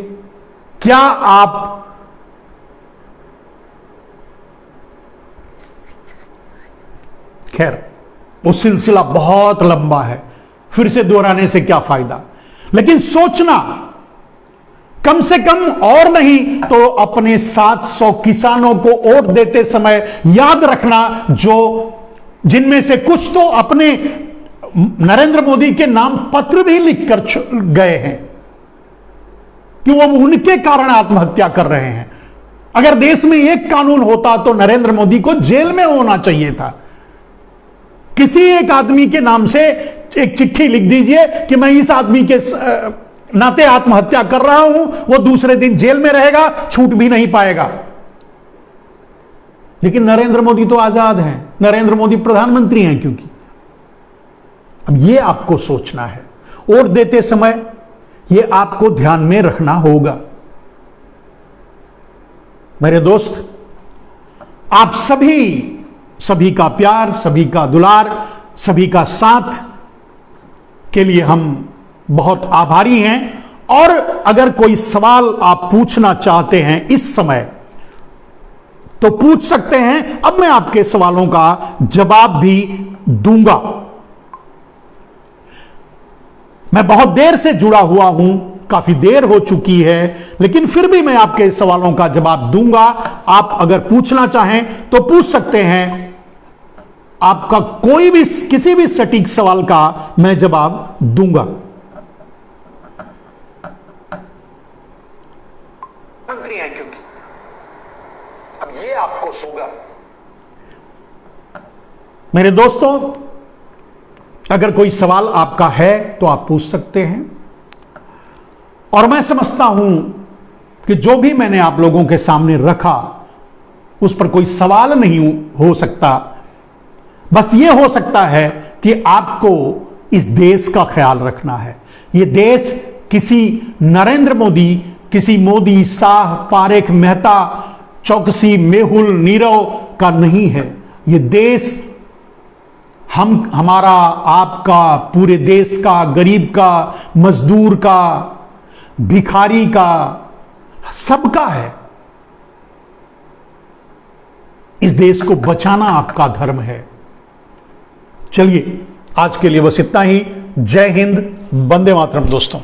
क्या आप खैर, वो सिलसिला बहुत लंबा है, फिर से दोहराने से क्या फायदा। लेकिन सोचना, कम से कम और नहीं तो अपने 700 किसानों को वोट देते समय याद रखना, जिनमें से कुछ तो अपने नरेंद्र मोदी के नाम पत्र भी लिखकर गए हैं कि वो उनके कारण आत्महत्या कर रहे हैं। अगर देश में एक कानून होता तो नरेंद्र मोदी को जेल में होना चाहिए था। किसी एक आदमी के नाम से एक चिट्ठी लिख दीजिए कि मैं इस आदमी के नाते आत्महत्या कर रहा हूं, वो दूसरे दिन जेल में रहेगा, छूट भी नहीं पाएगा। लेकिन नरेंद्र मोदी तो आजाद हैं, नरेंद्र मोदी प्रधानमंत्री हैं। क्योंकि अब ये आपको सोचना है, वोट देते समय ये आपको ध्यान में रखना होगा। मेरे दोस्त, आप सभी का प्यार, सभी का दुलार, सभी का साथ के लिए हम बहुत आभारी हैं। और अगर कोई सवाल आप पूछना चाहते हैं इस समय तो पूछ सकते हैं। अब मैं आपके सवालों का जवाब भी दूंगा। मैं बहुत देर से जुड़ा हुआ हूं, काफी देर हो चुकी है, लेकिन फिर भी मैं आपके सवालों का जवाब दूंगा। आप अगर पूछना चाहें तो पूछ सकते हैं। आपका कोई भी किसी भी सटीक सवाल का मैं जवाब दूंगा। मंत्री हैं क्योंकि अब ये आपको सोगा। मेरे दोस्तों, अगर कोई सवाल आपका है तो आप पूछ सकते हैं। और मैं समझता हूं कि जो भी मैंने आप लोगों के सामने रखा उस पर कोई सवाल नहीं हो सकता। बस ये हो सकता है कि आपको इस देश का ख्याल रखना है। ये देश किसी नरेंद्र मोदी, किसी मोदी, शाह, पारेख, मेहता, चौकसी, मेहुल, नीरव का नहीं है। ये देश हमारा, आपका, पूरे देश का, गरीब का, मजदूर का, भिखारी का, सबका है। इस देश को बचाना आपका धर्म है। चलिए, आज के लिए बस इतना ही। जय हिंद, वंदे मातरम दोस्तों।